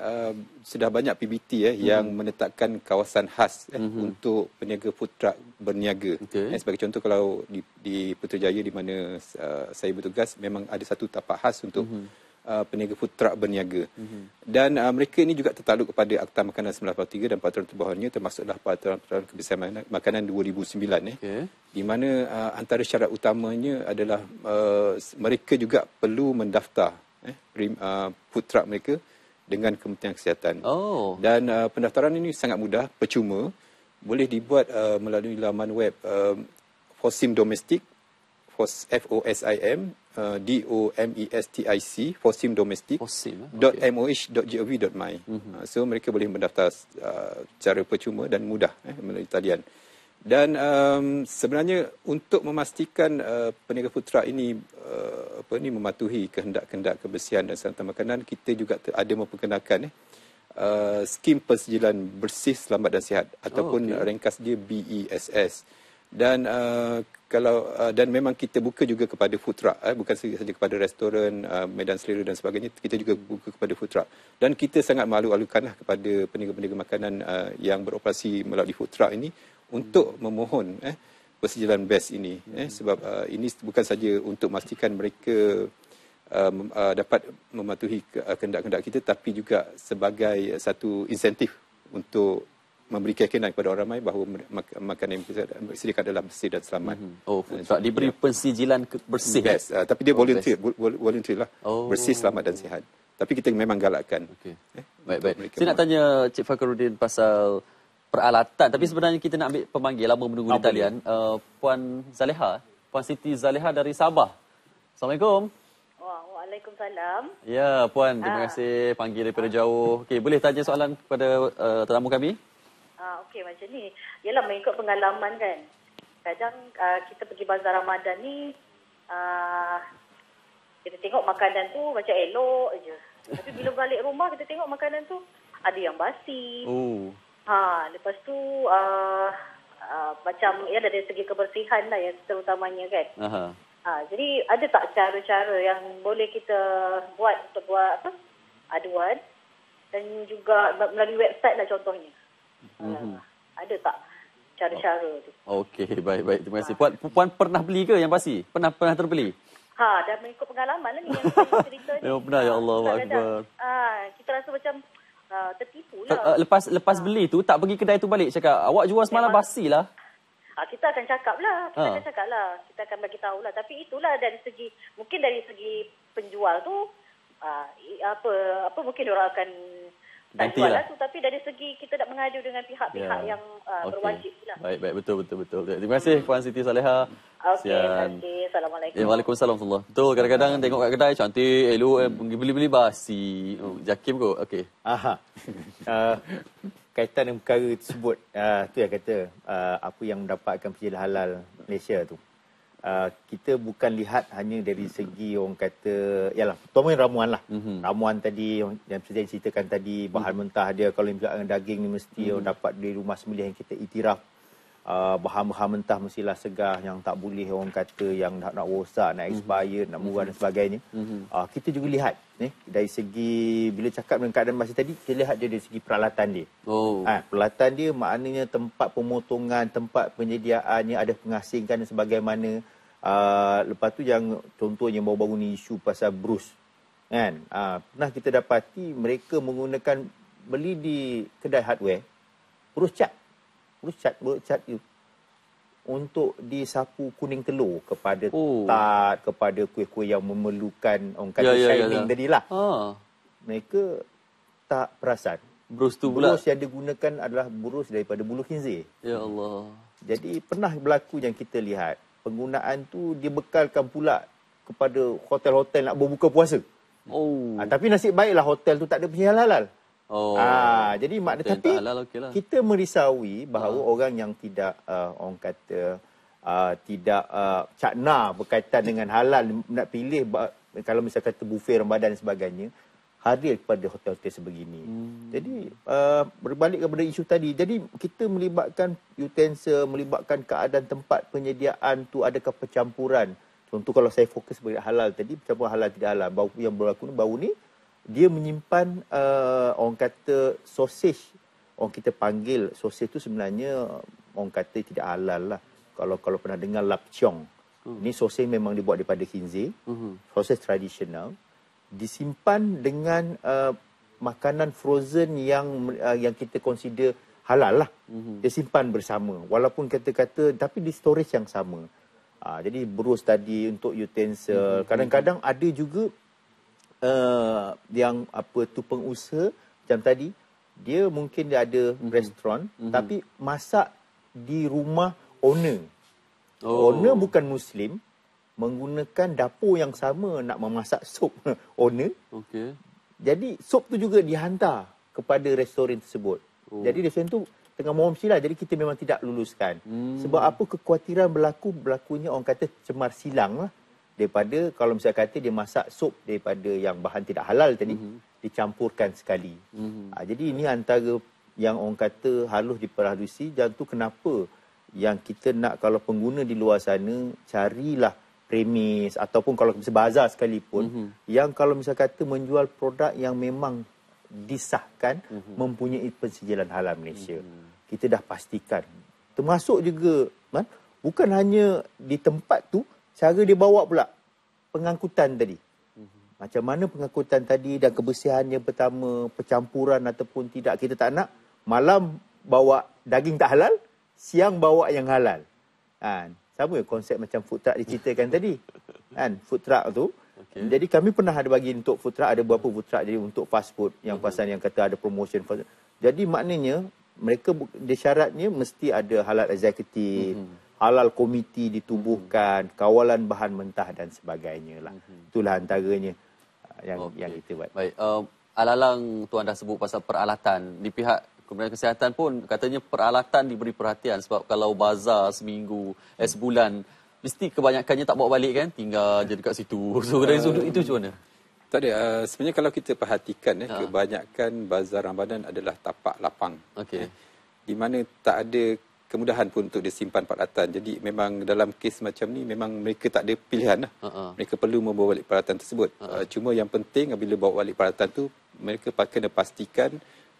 B: sudah banyak PBT yang menetapkan kawasan khas untuk peniaga food truck berniaga. Sebagai contoh, kalau di Putrajaya di mana saya bertugas, memang ada satu tapak khas untuk peniaga food truck berniaga. Dan mereka ini juga tertakluk kepada Akta Makanan 1943 dan peraturan terbawahnya, termasuklah peraturan kebersihan makanan 2009 di mana antara syarat utamanya adalah mereka juga perlu mendaftar food truck mereka dengan Kementerian Kesihatan. Dan pendaftaran ini sangat mudah, percuma. Boleh dibuat melalui laman web Fosim Domestic, FOSIM DOMESTIC, Fosim Domestic .moh.gov.my. So mereka boleh mendaftar secara percuma dan mudah melalui talian. Dan sebenarnya untuk memastikan peniaga food truck ini mematuhi kehendak-kehendak kebersihan dan keselamatan makanan, kita juga ada memperkenalkan skim persijilan bersih, selamat dan sihat ataupun ringkas dia BESS. Dan dan memang kita buka juga kepada food truck, bukan saja kepada restoran, medan selera dan sebagainya, kita juga buka kepada food truck. Dan kita sangat malu-alukanlah kepada peniaga-peniaga makanan yang beroperasi melalui food truck ini untuk memohon persijilan BESS ini, sebab ini bukan saja untuk memastikan mereka dapat mematuhi kehendak-kehendak kita, tapi juga sebagai satu insentif untuk memberi keyakinan kepada orang ramai bahawa makanan yang disediakan adalah bersih dan selamat.
A: Food truck diberi persijilan bersih.
B: Yes, tapi dia voluntary lah. Bersih, selamat dan sihat. Tapi kita memang galakkan.
A: Baik. Saya nak tanya Cik Fakhruddin pasal peralatan, tapi sebenarnya kita nak ambil pemanggil lama menunggu di talian. Puan Zaleha, Puan Siti Zaleha dari Sabah. Assalamualaikum.
K: Waalaikumsalam.
A: Ya, Puan, terima kasih panggil daripada jauh. Okey, boleh tanya soalan kepada tetamu kami?
K: Okey, macam ni. Yalah, mengikut pengalaman kan. Kadang kita pergi bazar Ramadan ni, kita tengok makanan tu macam elok je. Tapi bila balik rumah, kita tengok makanan tu ada yang basi. Lepas tu macam dari segi kebersihan lah yang terutamanya kan. Jadi ada tak cara-cara yang boleh kita buat untuk buat aduan dan juga melalui website lah contohnya. Ada tak cara-cara tu?
A: Okey, baik. Terima kasih. Puan pernah beli ke yang basi? Pernah terbeli?
K: Dah mengikut pengalaman lah ni yang saya cerita ni.
A: Memang pernah, ya Allah Akbar.
K: Kita rasa macam tertipu lah.
A: Lepas beli tu, tak pergi kedai tu balik cakap, awak jual semalam basi lah.
K: Kita akan cakap lah. Kita akan bagi tahu lah. Tapi itulah dari segi, mungkin dari segi penjual tu, mungkin orang akan tak jual lah tu. Tapi dari segi kita nak mengadu dengan pihak-pihak yang berwajib lah.
A: Baik, betul. Terima kasih Puan Siti Zaleha.
K: Terima kasih. Assalamualaikum.
A: Waalaikumsalam. Betul, kadang-kadang tengok kat kedai cantik, elok, beli-beli basi. Jakim kot. Okey.
C: Kaitan dengan perkara tersebut, tu yang kata apa yang mendapatkan persijilan halal Malaysia tu. Kita bukan lihat hanya dari segi orang kata, yalah, terutama ramuan lah. Ramuan tadi yang Presiden ceritakan tadi, bahan mentah dia, kalau yang berkaitan dengan daging ni mesti orang dapat dari rumah sembelih yang kita iktiraf. Bahan-bahan mentah mestilah segar, yang tak boleh orang kata yang nak rosak, nak expired, nak murah dan sebagainya. Kita juga lihat dari segi, bila cakap dengan keadaan basi tadi, kita lihat dia dari segi peralatan dia. Peralatan dia maknanya tempat pemotongan, tempat penyediaannya, ada pengasingkan dan sebagaimana. Lepas tu yang contohnya baru-baru ni isu pasal brus kan. Pernah kita dapati mereka menggunakan, beli di kedai hardware, brus cat itu untuk disapu kuning telur kepada tart, kepada kuih-kuih yang memerlukan orang kata shining tadilah. Mereka tak perasan
A: brus tu pula,
C: brus yang digunakan adalah brus daripada bulu khinzir.
A: Ya Allah.
C: Jadi pernah berlaku yang kita lihat penggunaan tu dibekalkan pula kepada hotel-hotel nak berbuka puasa. Tapi nasib baiklah hotel tu tak ada persijilan halal. Jadi makna tapi kita merisauwi bahawa orang yang tidak orang kata tidak cakna berkaitan dengan halal nak pilih kalau misalnya kata buffet Ramadan dan sebagainya hadir kepada hotel-hotel sebegini. Jadi berbalik kepada isu tadi. Jadi kita melibatkan utensil, melibatkan keadaan tempat penyediaan tu, adakah percampuran. Contoh kalau saya fokus pada halal tadi, percampuran halal tidak halal. Yang berlaku baru ni dia menyimpan orang kata sausage. Orang kita panggil sausage tu sebenarnya orang kata tidak halal lah. Kalau pernah dengar lapchong. Ini sausage memang dibuat daripada khinzir. Sausage tradisional. Disimpan dengan makanan frozen yang kita consider halal lah. Dia simpan bersama. Walaupun kata-kata, tapi di storage yang sama. Jadi berus tadi untuk utensil. Kadang-kadang ada juga yang pengusaha macam tadi, dia mungkin dia ada restoran, tapi masak di rumah owner. Owner bukan Muslim, menggunakan dapur yang sama nak memasak sup owner. Jadi sup tu juga dihantar kepada restoran tersebut. Jadi restoran tu tengah mohon silah. Jadi kita memang tidak luluskan. Sebab apa kekhawatiran berlakunya orang kata cemar silang lah. Daripada kalau misalnya kata dia masak sup daripada yang bahan tidak halal tadi, dicampurkan sekali. Jadi ini antara yang orang kata harus diperhalusi. Dan tu kenapa yang kita nak kalau pengguna di luar sana carilah premis ataupun kalau misalnya bazar sekalipun yang kalau misalnya kata menjual produk yang memang disahkan mempunyai pensijilan halal Malaysia. Kita dah pastikan. Termasuk juga bukan hanya di tempat tu, cara dia bawa pula pengangkutan tadi. Macam mana pengangkutan tadi dan kebersihannya pertama, percampuran ataupun tidak, kita tak nak malam bawa daging tak halal, siang bawa yang halal. Sama konsep macam food truck diceritakan tadi. Food truck tu. Jadi kami pernah ada bagi untuk food truck, ada beberapa food truck jadi untuk fast food yang pasal yang kata ada promotion. Jadi maknanya mereka dia syaratnya mesti ada halal eksekutif, halal komiti ditubuhkan, kawalan bahan mentah dan sebagainya lah. Itulah antaranya yang kita buat.
A: Baik, alalang tuan dah sebut pasal peralatan di pihak Kementerian Kesihatan pun katanya peralatan diberi perhatian sebab kalau bazar seminggu, sebulan, mesti kebanyakannya tak bawa balik kan, tinggal je dekat situ. So dari sudut itu macam mana?
B: Tak ada. Sebenarnya kalau kita perhatikan, kebanyakan bazar Ramadan adalah tapak lapang. Di mana tak ada kemudahan pun untuk disimpan peralatan. Jadi memang dalam kes macam ni memang mereka tak ada pilihan lah. Mereka perlu membawa balik peralatan tersebut. Cuma yang penting bila bawa balik peralatan tu, mereka kena pastikan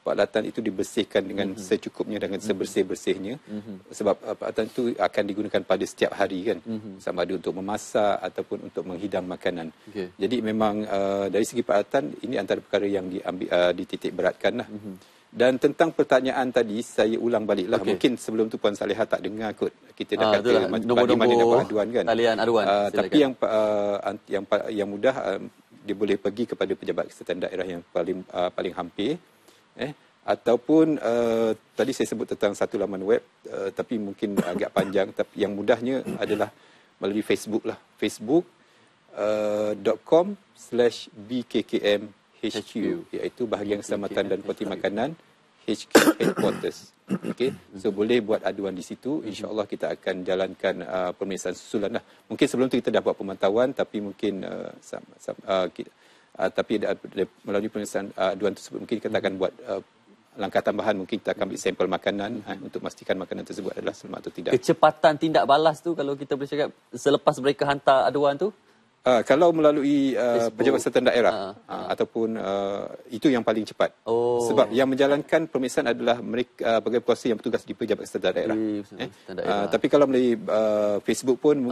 B: peralatan itu dibersihkan dengan secukupnya, dengan sebersih-bersihnya. Sebab peralatan itu akan digunakan pada setiap hari kan. Sama ada untuk memasak ataupun untuk menghidang makanan. Jadi memang dari segi peralatan, ini antara perkara yang dititik beratkan lah. Dan tentang pertanyaan tadi, saya ulang balik lah. Mungkin sebelum tu Puan Saleha tak dengar kot. Kita dah kata bagi mana dapat aduan kan.
A: Talian aduan.
B: Tapi yang mudah, dia boleh pergi kepada pejabat kesihatan daerah yang paling hampir. Ataupun tadi saya sebut tentang satu laman web, tapi mungkin agak panjang, tapi yang mudahnya adalah melalui Facebook lah. facebook.com/bkkmhq, iaitu Bahagian Keselamatan dan Kualiti Makanan HQ Headquarters. So boleh buat aduan di situ. InsyaAllah kita akan jalankan pemeriksaan susulan lah. Mungkin sebelum tu kita dah buat pemantauan, tapi mungkin tapi melalui pemeriksaan aduan tersebut mungkin kita akan buat langkah tambahan. Mungkin kita akan ambil sampel makanan untuk memastikan makanan tersebut adalah selamat atau tidak. Kecepatan
A: tindak balas tu kalau kita boleh cakap selepas mereka hantar aduan tu?
B: Kalau melalui pejabat kesihatan daerah ataupun itu yang paling cepat. Sebab yang menjalankan pemeriksaan adalah mereka pegawai kuasa yang bertugas di pejabat kesihatan daerah. Tapi kalau melalui Facebook pun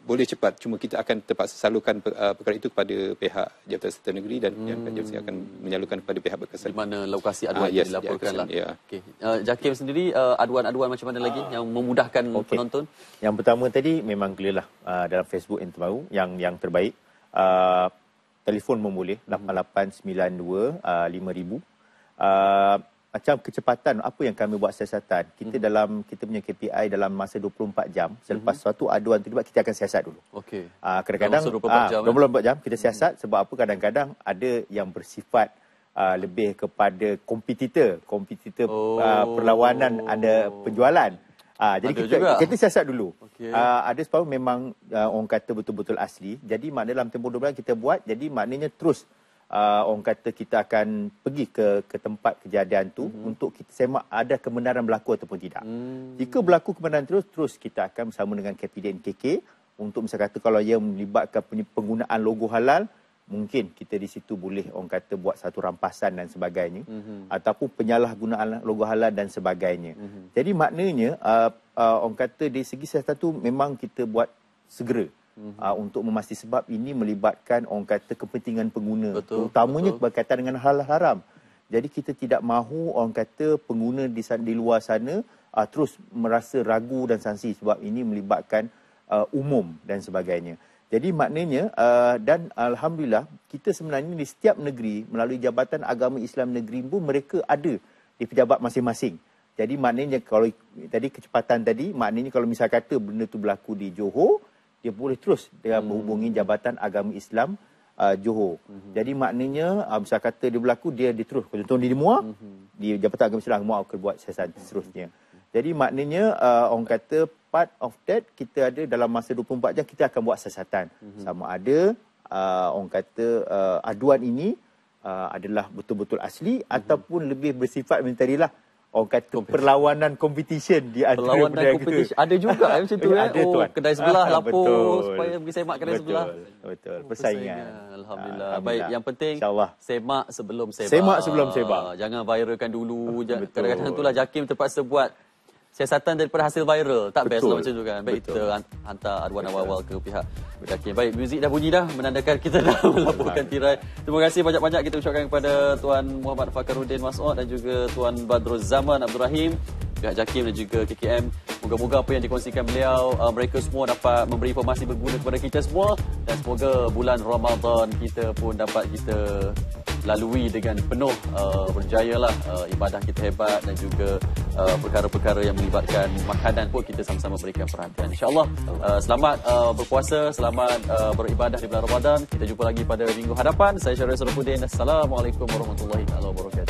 B: boleh cepat. Cuma kita akan terpaksa salurkan perkara itu kepada pihak Jabatan Kesihatan Negeri dan Jabatan akan menyalurkan kepada pihak berkesan.
A: Di mana lokasi aduan dilaporkan lah. Jakim sendiri, aduan-aduan macam mana lagi yang memudahkan penonton?
C: Yang pertama tadi memang clear lah dalam Facebook yang terbaru, yang terbaik. Telefon pun boleh 8892 5000. Macam kecepatan, apa yang kami buat siasatan, kita punya KPI dalam masa 24 jam selepas suatu aduan tu dibuat, kita akan siasat dulu. Kadang-kadang 24 jam kita siasat. Sebab apa, kadang-kadang ada yang bersifat lebih kepada kompetitor perlawanan ada penjualan. Jadi kita siasat dulu. Ada sebab memang orang kata betul-betul asli. Jadi maknanya dalam tempoh 2 bulan kita buat, jadi maknanya terus orang kata kita akan pergi ke tempat kejadian tu untuk kita semak ada kebenaran berlaku ataupun tidak. Jika berlaku kebenaran terus kita akan bersama dengan KPDNKK untuk misalnya kata kalau ia melibatkan penggunaan logo halal, mungkin kita di situ boleh orang kata buat satu rampasan dan sebagainya, ataupun penyalahgunaan logo halal dan sebagainya. Jadi maknanya orang kata dari segi siasatan tu memang kita buat segera untuk memastikan, sebab ini melibatkan orang kata kepentingan pengguna, terutamanya berkaitan dengan hal haram. Jadi kita tidak mahu orang kata pengguna di luar sana terus merasa ragu dan sangsi sebab ini melibatkan umum dan sebagainya. Jadi maknanya dan alhamdulillah kita sebenarnya di setiap negeri melalui Jabatan Agama Islam Negeri pun mereka ada di pejabat masing-masing. Jadi maknanya kalau tadi kecepatan tadi, maknanya kalau misal kata benda tu berlaku di Johor, dia boleh terus dia menghubungi Jabatan Agama Islam Johor. Jadi maknanya misal kata dia berlaku, dia terus contohnya di Muar, di Jabatan Agama Islam Muar akan buat siasatan seterusnya. Jadi maknanya orang kata part of that kita ada dalam masa 24 jam kita akan buat siasatan. Sama ada orang kata aduan ini adalah betul-betul asli ataupun lebih bersifat mentarilah orang kata perlawanan competition di antara
A: perlawanan competition. Ada juga macam tu kedai sebelah lapor supaya pergi semak kedai sebelah.
C: Betul. Persaingan.
A: Alhamdulillah. Baik, yang penting semak sebelum semak.
C: Semak sebelum semak.
A: Jangan viralkan dulu. Kadang-kadang itulah JAKIM terpaksa buat siasatan daripada hasil viral. Tak best lah macam tu kan. Baik, kita hantar aduan awal-awal ke pihak JAKIM. Baik, muzik dah bunyi dah, menandakan kita dah melaporkan tirai. Terima kasih banyak-banyak kita ucapkan kepada Tuan Muhammad Fakaruddin Mas'ud dan juga Tuan Badrul Zaman Abdul Rahim, pihak JAKIM dan juga KKM. Moga-moga apa yang dikongsikan beliau, mereka semua dapat memberi informasi berguna kepada kita semua, dan semoga bulan Ramadan kita pun dapat kita lalui dengan penuh berjayalah, ibadah kita hebat dan juga perkara-perkara yang melibatkan makanan pun kita sama-sama berikan perhatian. InsyaAllah selamat berpuasa, selamat beribadah di bulan Ramadan. Kita jumpa lagi pada minggu hadapan. Saya Syarul Sarafuddin. Assalamualaikum warahmatullahi wabarakatuh.